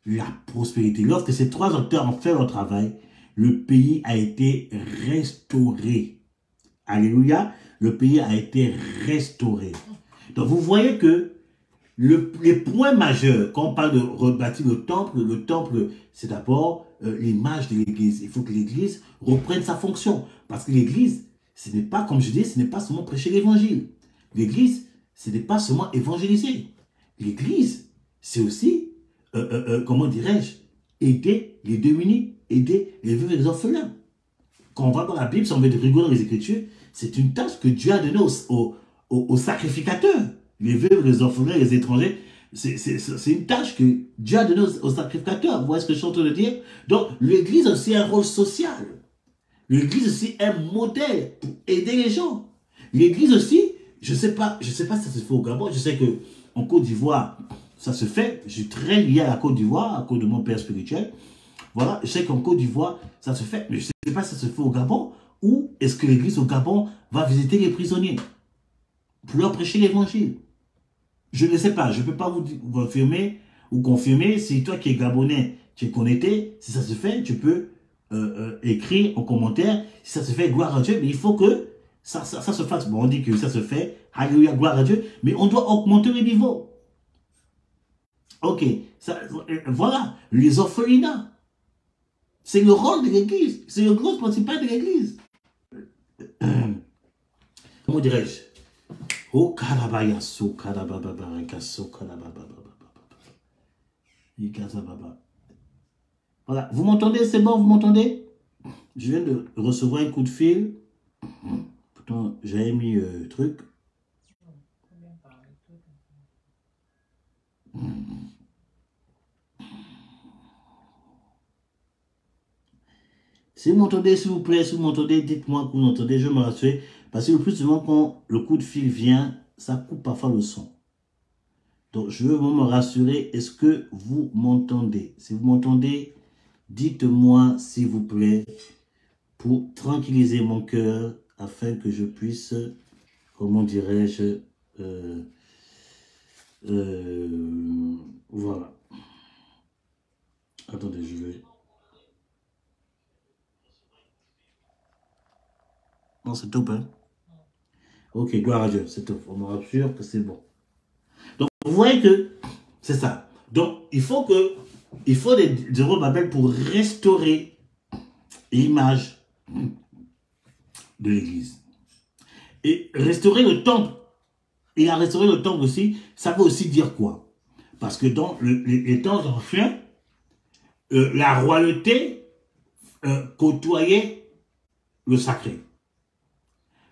la prospérité. Lorsque ces trois acteurs ont fait leur travail, le pays a été restauré. Alléluia. Le pays a été restauré. Donc vous voyez que les points majeurs, quand on parle de rebâtir le temple, c'est d'abord l'image de l'église. Il faut que l'église reprenne sa fonction. Parce que l'église, ce n'est pas, comme je dis, ce n'est pas seulement prêcher l'évangile. L'église, ce n'est pas seulement évangéliser. L'église, c'est aussi, comment dirais-je, aider les démunis, aider les veuves et les orphelins. Quand on va dans la Bible, si on veut de rigoler dans les Écritures, c'est une tâche que Dieu a donnée aux sacrificateurs. Les veuves, les orphelins, les étrangers, c'est une tâche que Dieu a donnée aux sacrificateurs. Vous voyez ce que je suis en train de dire? Donc, l'église a aussi un rôle social. L'église aussi est un modèle pour aider les gens. L'église aussi, je sais pas si ça se fait au Gabon. Je sais qu'en Côte d'Ivoire, ça se fait. Je suis très lié à la Côte d'Ivoire, à cause de mon père spirituel. Voilà, je sais qu'en Côte d'Ivoire, ça se fait. Mais je ne sais pas si ça se fait au Gabon. Ou est-ce que l'église au Gabon va visiter les prisonniers pour leur prêcher l'évangile? Je ne sais pas. Je ne peux pas vous affirmer ou confirmer. Si toi qui es Gabonais, tu es connecté, si ça se fait, tu peux écrire en commentaire. Si ça se fait, gloire à Dieu. Mais il faut que ça se fasse. Bon, on dit que ça se fait. Alléluia, gloire à Dieu. Mais on doit augmenter le niveau. Ok. Voilà. Les orphelinats. C'est le rôle de l'église. C'est le rôle principal de l'église. Comment dirais-je? Oh, karabaya, so karababa, so karababa. Voilà, vous m'entendez? C'est bon, vous m'entendez? Je viens de recevoir un coup de fil. Pourtant, j'avais mis truc. Si vous m'entendez, s'il vous plaît, si vous m'entendez, dites-moi que vous m'entendez, je me rassure. Parce que le plus souvent, quand le coup de fil vient, ça coupe parfois le son. Donc, je veux me rassurer, est-ce que vous m'entendez? Si vous m'entendez, dites-moi, s'il vous plaît, pour tranquilliser mon cœur, afin que je puisse, comment dirais-je, voilà. Attendez, je vais... Non, c'est top, hein? Ok, gloire à Dieu, c'est top. On me rassure que c'est bon. Donc, vous voyez que c'est ça. Donc, il faut des Zorobabel pour restaurer image de l'Église. Et restaurer le temple, il a restauré le temple aussi, ça veut aussi dire quoi? Parce que dans les temps anciens, la royauté côtoyait le sacré.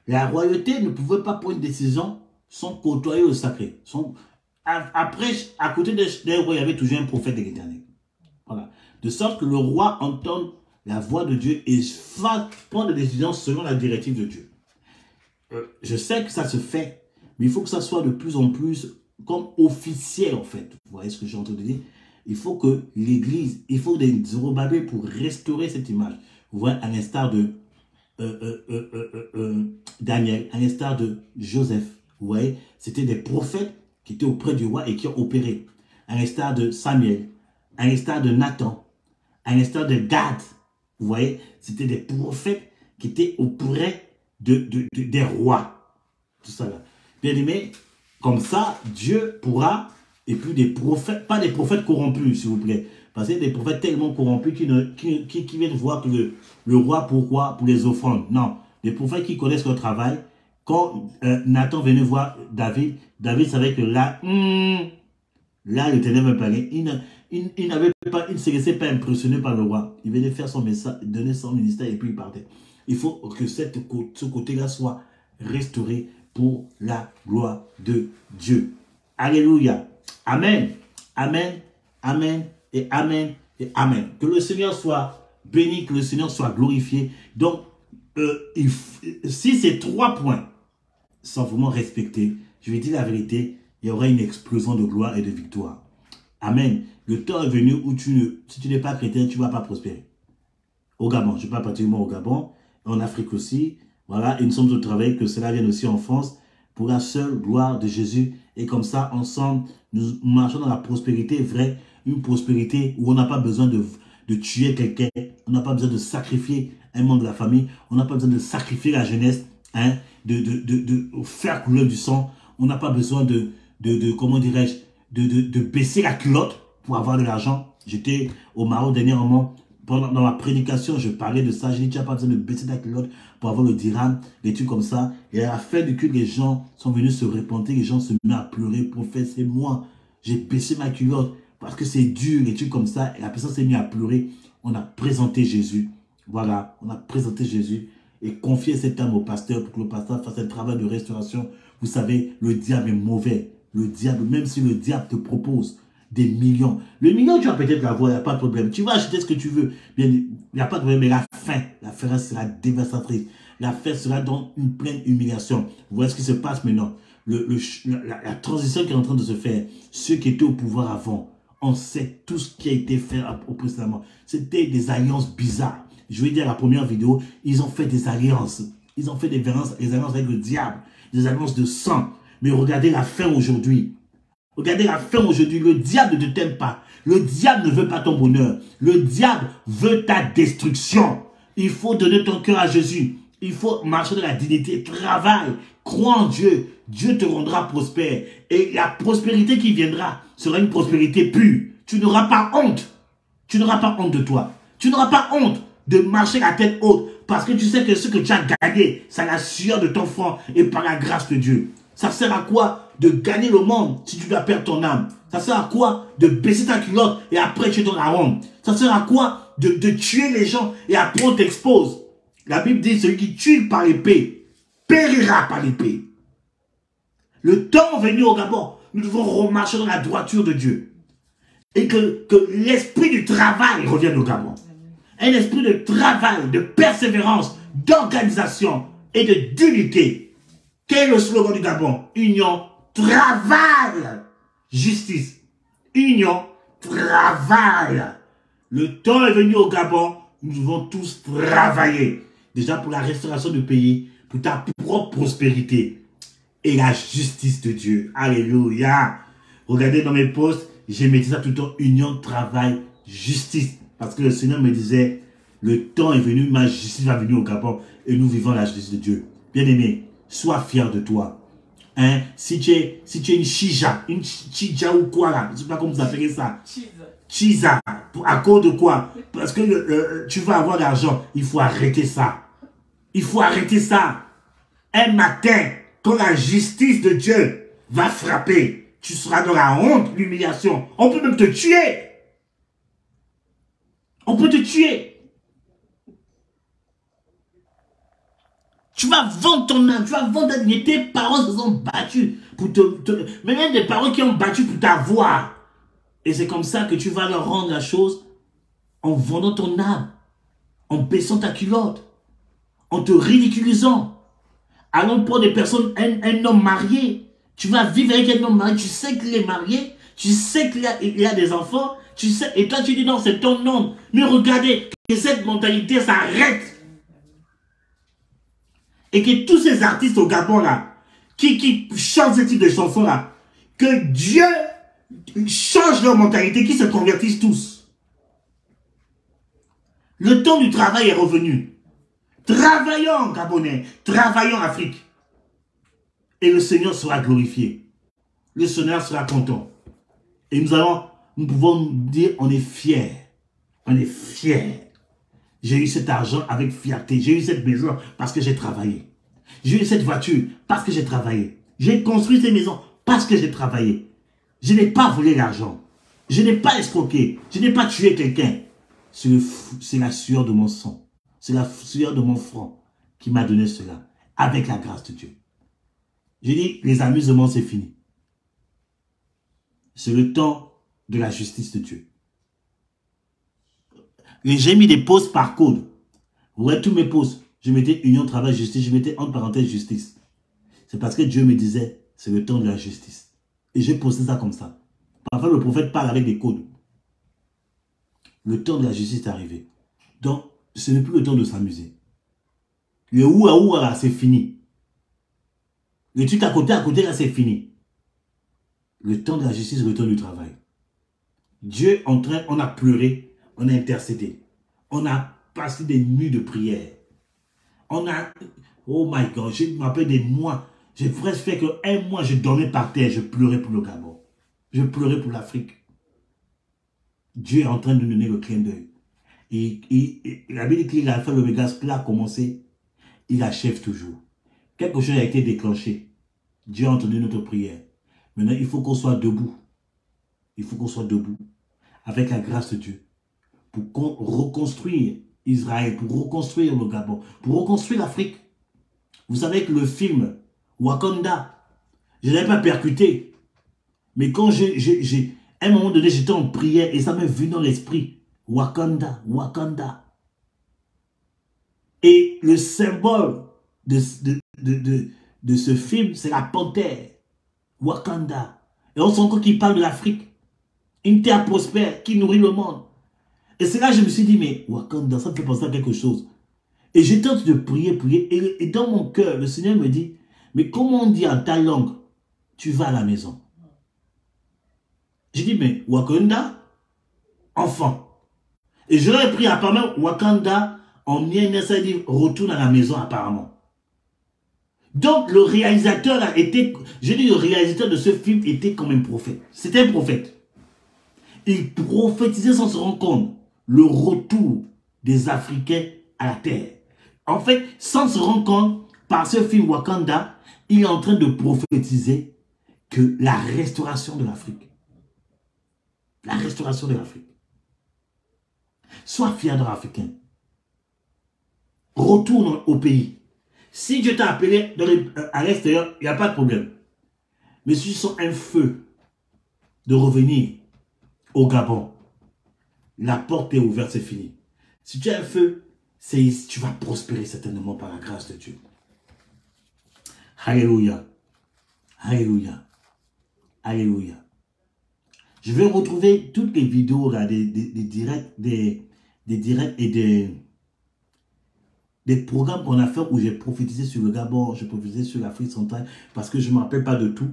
La royauté ne pouvait pas prendre une décision sans côtoyer le sacré. Après, à côté des rois, il y avait toujours un prophète de l'Éternel. Voilà. De sorte que le roi entende la voix de Dieu et prend des décisions selon la directive de Dieu. Je sais que ça se fait, mais il faut que ça soit de plus en plus comme officiel, en fait. Vous voyez ce que j'ai en train de dire? Il faut que l'Église, il faut des Zorobabel pour restaurer cette image. Vous voyez, à l'instar de Daniel, à l'instar de Joseph. Vous voyez, c'était des prophètes qui étaient auprès du roi et qui ont opéré. À l'instar de Samuel, à l'instar de Nathan, à l'instar de Gad. Vous voyez, c'était des prophètes qui étaient auprès des rois. Tout ça là. Bien aimé, comme ça, Dieu pourra, et puis des prophètes, pas des prophètes corrompus, s'il vous plaît. Parce que des prophètes tellement corrompus qui viennent voir que le roi, pourquoi? Pour les offrandes. Non, des prophètes qui connaissent leur travail. Quand Nathan venait voir David, David savait que là, l'Éternel me parlait. Il ne se laissait pas impressionner par le roi. Il venait faire son message, donner son ministère et puis il partait. Il faut que ce côté-là soit restauré pour la gloire de Dieu. Alléluia. Amen. Amen. Amen. Et amen. Et amen. Que le Seigneur soit béni, que le Seigneur soit glorifié. Donc, si ces 3 points sont vraiment respectés, je vais dire la vérité, il y aura une explosion de gloire et de victoire. Amen. Le temps est venu où si tu n'es pas chrétien, tu ne vas pas prospérer. Au Gabon, je ne parle pas particulièrement au Gabon, en Afrique aussi. Voilà, et nous sommes au travail, que cela vienne aussi en France, pour la seule gloire de Jésus. Et comme ça, ensemble, nous marchons dans la prospérité vraie, une prospérité où on n'a pas besoin de tuer quelqu'un, on n'a pas besoin de sacrifier un membre de la famille, on n'a pas besoin de sacrifier la jeunesse, hein, de faire couler du sang, on n'a pas besoin comment dirais-je, de baisser la culotte pour avoir de l'argent. J'étais au Maroc dernièrement, dans ma prédication, je parlais de ça. Je dis, tu n'as pas besoin de baisser ta culotte pour avoir le dirham, des trucs comme ça. Et à la fin du culte, les gens sont venus se repentir, les gens se mettent à pleurer. Prophète, c'est moi. J'ai baissé ma culotte parce que c'est dur, des trucs comme ça. Et la personne s'est mise à pleurer. On a présenté Jésus. Voilà, on a présenté Jésus et confié cette âme au pasteur pour que le pasteur fasse un travail de restauration. Vous savez, le diable est mauvais. Le diable, même si le diable te propose des millions. Le million, tu vas peut-être l'avoir, il n'y a pas de problème. Tu vas acheter ce que tu veux. Bien, il n'y a pas de problème, mais la fin sera dévastatrice. La fin sera dans une pleine humiliation. Vous voyez ce qui se passe maintenant. La transition qui est en train de se faire. Ceux qui étaient au pouvoir avant, on sait tout ce qui a été fait précédemment. C'était des alliances bizarres. Je vais dire la première vidéo, ils ont fait des alliances. Ils ont fait des alliances avec le diable. Des alliances de sang. Mais regardez la fin aujourd'hui. Regardez la fin aujourd'hui. Le diable ne t'aime pas. Le diable ne veut pas ton bonheur. Le diable veut ta destruction. Il faut donner ton cœur à Jésus. Il faut marcher dans la dignité. Travaille. Crois en Dieu. Dieu te rendra prospère. Et la prospérité qui viendra sera une prospérité pure. Tu n'auras pas honte. Tu n'auras pas honte de toi. Tu n'auras pas honte de marcher la tête haute. Parce que tu sais que ce que tu as gagné, c'est la sueur de ton front et par la grâce de Dieu. Ça sert à quoi de gagner le monde si tu dois perdre ton âme? Ça sert à quoi de baisser ta culotte et après tu es dans la honte? Ça sert à quoi de tuer les gens et après on t'expose? La Bible dit, celui qui tue par l'épée périra par l'épée. Le temps venu au Gabon, nous devons remarcher dans la droiture de Dieu. Et que l'esprit du travail revienne au Gabon. Un esprit de travail, de persévérance, d'organisation et de d'unité. Quel est le slogan du Gabon? Union, travail, justice. Union, travail. Le temps est venu au Gabon, nous devons tous travailler. Déjà pour la restauration du pays, pour ta propre prospérité et la justice de Dieu. Alléluia. Regardez dans mes posts, j'ai mis ça tout le temps, union, travail, justice. Parce que le Seigneur me disait, le temps est venu, ma justice va venir au Gabon et nous vivons la justice de Dieu. Bien aimé, sois fier de toi. Hein, si tu es une chija ou quoi là, je ne sais pas comment vous appelez ça. Chiza. À cause de quoi? Parce que tu vas avoir l'argent. Il faut arrêter ça. Il faut arrêter ça. Un matin, quand la justice de Dieu va frapper, tu seras dans la honte, l'humiliation. On peut même te tuer. On peut te tuer. Tu vas vendre ton âme, tu vas vendre tes parents se sont battus pour mais même des parents qui ont battu pour t'avoir. Et c'est comme ça que tu vas leur rendre la chose en vendant ton âme, en baissant ta culotte, en te ridiculisant. Allons pour des personnes, un homme marié. Tu vas vivre avec un homme marié, tu sais qu'il est marié, tu sais qu'il a des enfants, tu sais, et toi tu dis non, c'est ton homme. Mais regardez, que cette mentalité s'arrête. Et que tous ces artistes au Gabon là, qui chantent ce type de chansons là, que Dieu change leur mentalité, qu'ils se convertissent tous. Le temps du travail est revenu. Travaillons Gabonais, travaillons Afrique. Et le Seigneur sera glorifié. Le Seigneur sera content. Et nous pouvons dire, on est fiers. On est fiers. J'ai eu cet argent avec fierté. J'ai eu cette maison parce que j'ai travaillé. J'ai eu cette voiture parce que j'ai travaillé. J'ai construit ces maisons parce que j'ai travaillé. Je n'ai pas volé l'argent. Je n'ai pas escroqué. Je n'ai pas tué quelqu'un. C'est la sueur de mon sang. C'est la sueur de mon front qui m'a donné cela. Avec la grâce de Dieu. J'ai dit, les amusements, c'est fini. C'est le temps de la justice de Dieu. J'ai mis des pauses par code. Vous voyez tous mes pauses. Je mettais union, travail, justice. Je mettais entre parenthèses justice. C'est parce que Dieu me disait, c'est le temps de la justice. Et j'ai posté ça comme ça. Parfois, le prophète parle avec des codes. Le temps de la justice est arrivé. Donc, ce n'est plus le temps de s'amuser. Le ouah là, c'est fini. Le truc à côté là, c'est fini. Le temps de la justice, le temps du travail. Dieu on a pleuré, on a intercédé. On a passé des nuits de prière. On a, oh my God, je me rappelle des mois. J'ai presque fait qu'un mois, je dormais par terre, je pleurais pour le Gabon. Je pleurais pour l'Afrique. Dieu est en train de nous donner le clin d'œil. Et la Bible dit qu'il a fait l'oméga, ce qu'il a commencé, il achève toujours. Quelque chose a été déclenché. Dieu a entendu notre prière. Maintenant, il faut qu'on soit debout. Il faut qu'on soit debout. Avec la grâce de Dieu. Pour reconstruire Israël, pour reconstruire le Gabon, pour reconstruire l'Afrique. Vous savez que le film Wakanda, je n'avais pas percuté. Mais quand à un moment donné, j'étais en prière et ça m'est venu dans l'esprit. Wakanda, Wakanda. Et le symbole de ce film, c'est la panthère. Wakanda. Et on sent encore qu'il parle de l'Afrique. Une terre prospère qui nourrit le monde. Et c'est là que je me suis dit, mais Wakanda, ça me fait penser à quelque chose. Et j'étais en train de prier. Et dans mon cœur, le Seigneur me dit, mais comment on dit en ta langue, tu vas à la maison? J'ai dit, mais Wakanda, enfant. Et j'aurais pris apparemment Wakanda en mien, ça dit, retourne à la maison apparemment. Donc le réalisateur là était, je dis le réalisateur de ce film était comme un prophète. C'était un prophète. Il prophétisait sans se rendre compte le retour des Africains à la terre. En fait, sans se rendre compte, par ce film Wakanda, il est en train de prophétiser que la restauration de l'Afrique. La restauration de l'Afrique. Sois fier de l'Africain. Retourne au pays. Si Dieu t'a appelé à l'extérieur, il n'y a pas de problème. Mais si tu sens un feu de revenir au Gabon, la porte est ouverte, c'est fini. Si tu as un feu, tu vas prospérer certainement par la grâce de Dieu. Alléluia. Alléluia. Alléluia. Je vais retrouver toutes les vidéos là, des directs et des programmes qu'on a fait où j'ai prophétisé sur le Gabon, j'ai prophétisé sur l'Afrique centrale parce que je ne me rappelle pas de tout.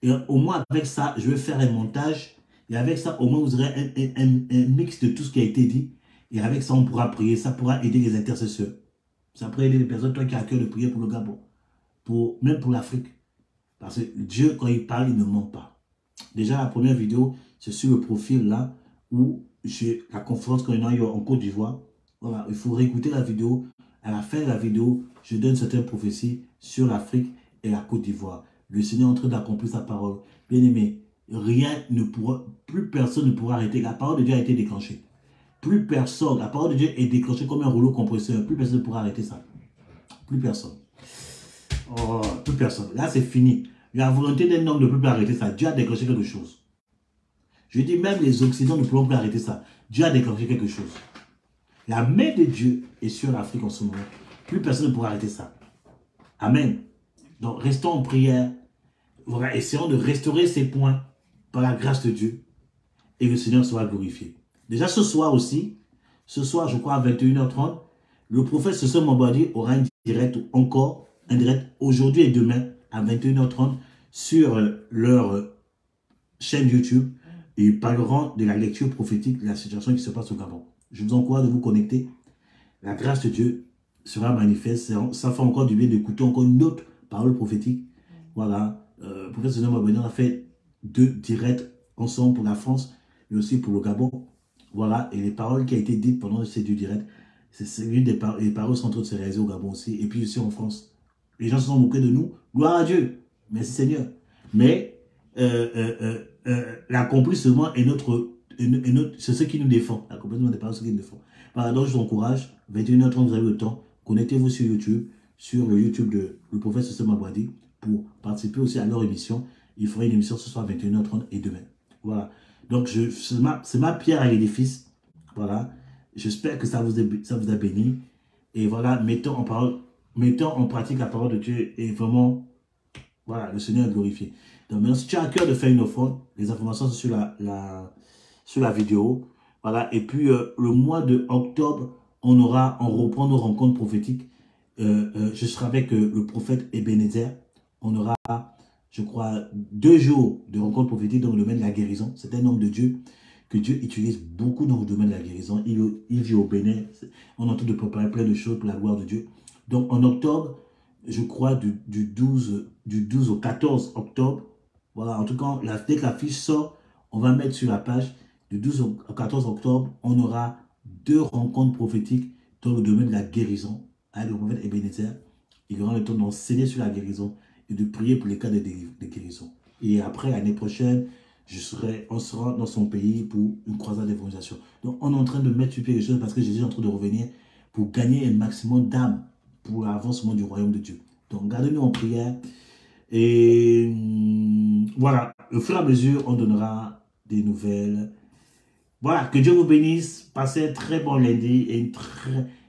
Et au moins avec ça, je vais faire un montage. Et avec ça, au moins vous aurez un mix de tout ce qui a été dit. Et avec ça, on pourra prier. Ça pourra aider les intercesseurs. Ça pourra aider les personnes, toi qui as à cœur de prier pour le Gabon. Même pour l'Afrique. Parce que Dieu, quand il parle, il ne ment pas. Déjà, la première vidéo, c'est sur le profil là, où j'ai la conférence qu'on a eu en Côte d'Ivoire. Voilà, il faut réécouter la vidéo. À la fin de la vidéo, je donne certaines prophéties sur l'Afrique et la Côte d'Ivoire. Le Seigneur est en train d'accomplir sa parole. Bien aimé, rien ne pourra, plus personne ne pourra arrêter. La parole de Dieu a été déclenchée. Plus personne, la parole de Dieu est déclenchée comme un rouleau compresseur. Plus personne ne pourra arrêter ça. Plus personne. Oh, plus personne. Là, c'est fini. La volonté d'un homme ne peut plus arrêter ça. Dieu a déclenché quelque chose. Je dis, même les Occidentaux ne pourront plus arrêter ça. Dieu a déclenché quelque chose. La main de Dieu est sur l'Afrique en ce moment. Plus personne ne pourra arrêter ça. Amen. Donc, restons en prière. Voilà, essayons de restaurer ces points par la grâce de Dieu. Et le Seigneur sera glorifié. Déjà, ce soir aussi, ce soir, je crois, à 21h30, le prophète Sosem Mambadi aura un direct encore, un direct aujourd'hui et demain à 21h30 sur leur chaîne YouTube. Et ils parleront de la lecture prophétique de la situation qui se passe au Gabon. Je vous encourage de vous connecter. La grâce de Dieu sera manifeste. Ça fait encore du bien d'écouter encore une autre parole prophétique. Voilà. Le prophète Sosem Mambadi a fait 2 directs ensemble pour la France et aussi pour le Gabon. Voilà. Et les paroles qui ont été dites pendant ces 2 directs, c'est l'une des paroles. Les paroles sont en train de se réaliser au Gabon aussi. Et puis aussi en France. Les gens se sont moqués de nous. Gloire à Dieu. Merci Seigneur. Mais l'accomplissement est c'est ce qui nous défend. L'accomplissement n'est pas ce qui nous défend. Voilà, donc je vous encourage, 21h30, vous avez le temps, connectez-vous sur YouTube, sur le YouTube de le prophète Sosem Mambadi, pour participer aussi à leur émission. Il fera une émission ce soir à 21h30 et demain. Voilà. Donc c'est ma pierre à l'édifice. Voilà. J'espère que ça vous a béni. Et voilà, mettons en pratique la parole de Dieu et vraiment, voilà, le Seigneur est glorifié. Donc maintenant, si tu as à cœur de faire une offrande, les informations sont sur la vidéo. Voilà. Et puis, le mois de octobre, on reprend nos rencontres prophétiques. Je serai avec le prophète Ebenezer. On aura, je crois, 2 jours de rencontres prophétiques dans le domaine de la guérison. C'est un homme de Dieu que Dieu utilise beaucoup dans le domaine de la guérison. Il vit au Bénin. On est en train de préparer plein de choses pour la gloire de Dieu. Donc, en octobre, je crois, du 12 au 14 octobre, voilà, en tout cas, dès que la fiche sort, on va mettre sur la page, du 12 au 14 octobre, on aura 2 rencontres prophétiques dans le domaine de la guérison, avec le prophète Ebenezer. Il aura le temps d'enseigner sur la guérison et de prier pour les cas de guérison. Et après, l'année prochaine, on sera dans son pays pour une croisade d'évangélisation. Donc, on est en train de mettre sur pied les choses parce que Jésus est en train de revenir pour gagner un maximum d'âmes pour l'avancement du royaume de Dieu. Donc, gardez-nous en prière. Et voilà, au fur et à mesure, on donnera des nouvelles. Voilà, que Dieu vous bénisse. Passez un très bon lundi et une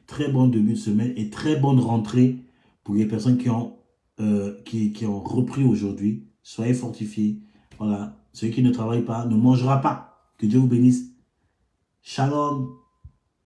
très bonne début de semaine et très bonne rentrée pour les personnes qui ont repris aujourd'hui. Soyez fortifiés. Voilà, celui qui ne travaille pas ne mangera pas. Que Dieu vous bénisse. Shalom.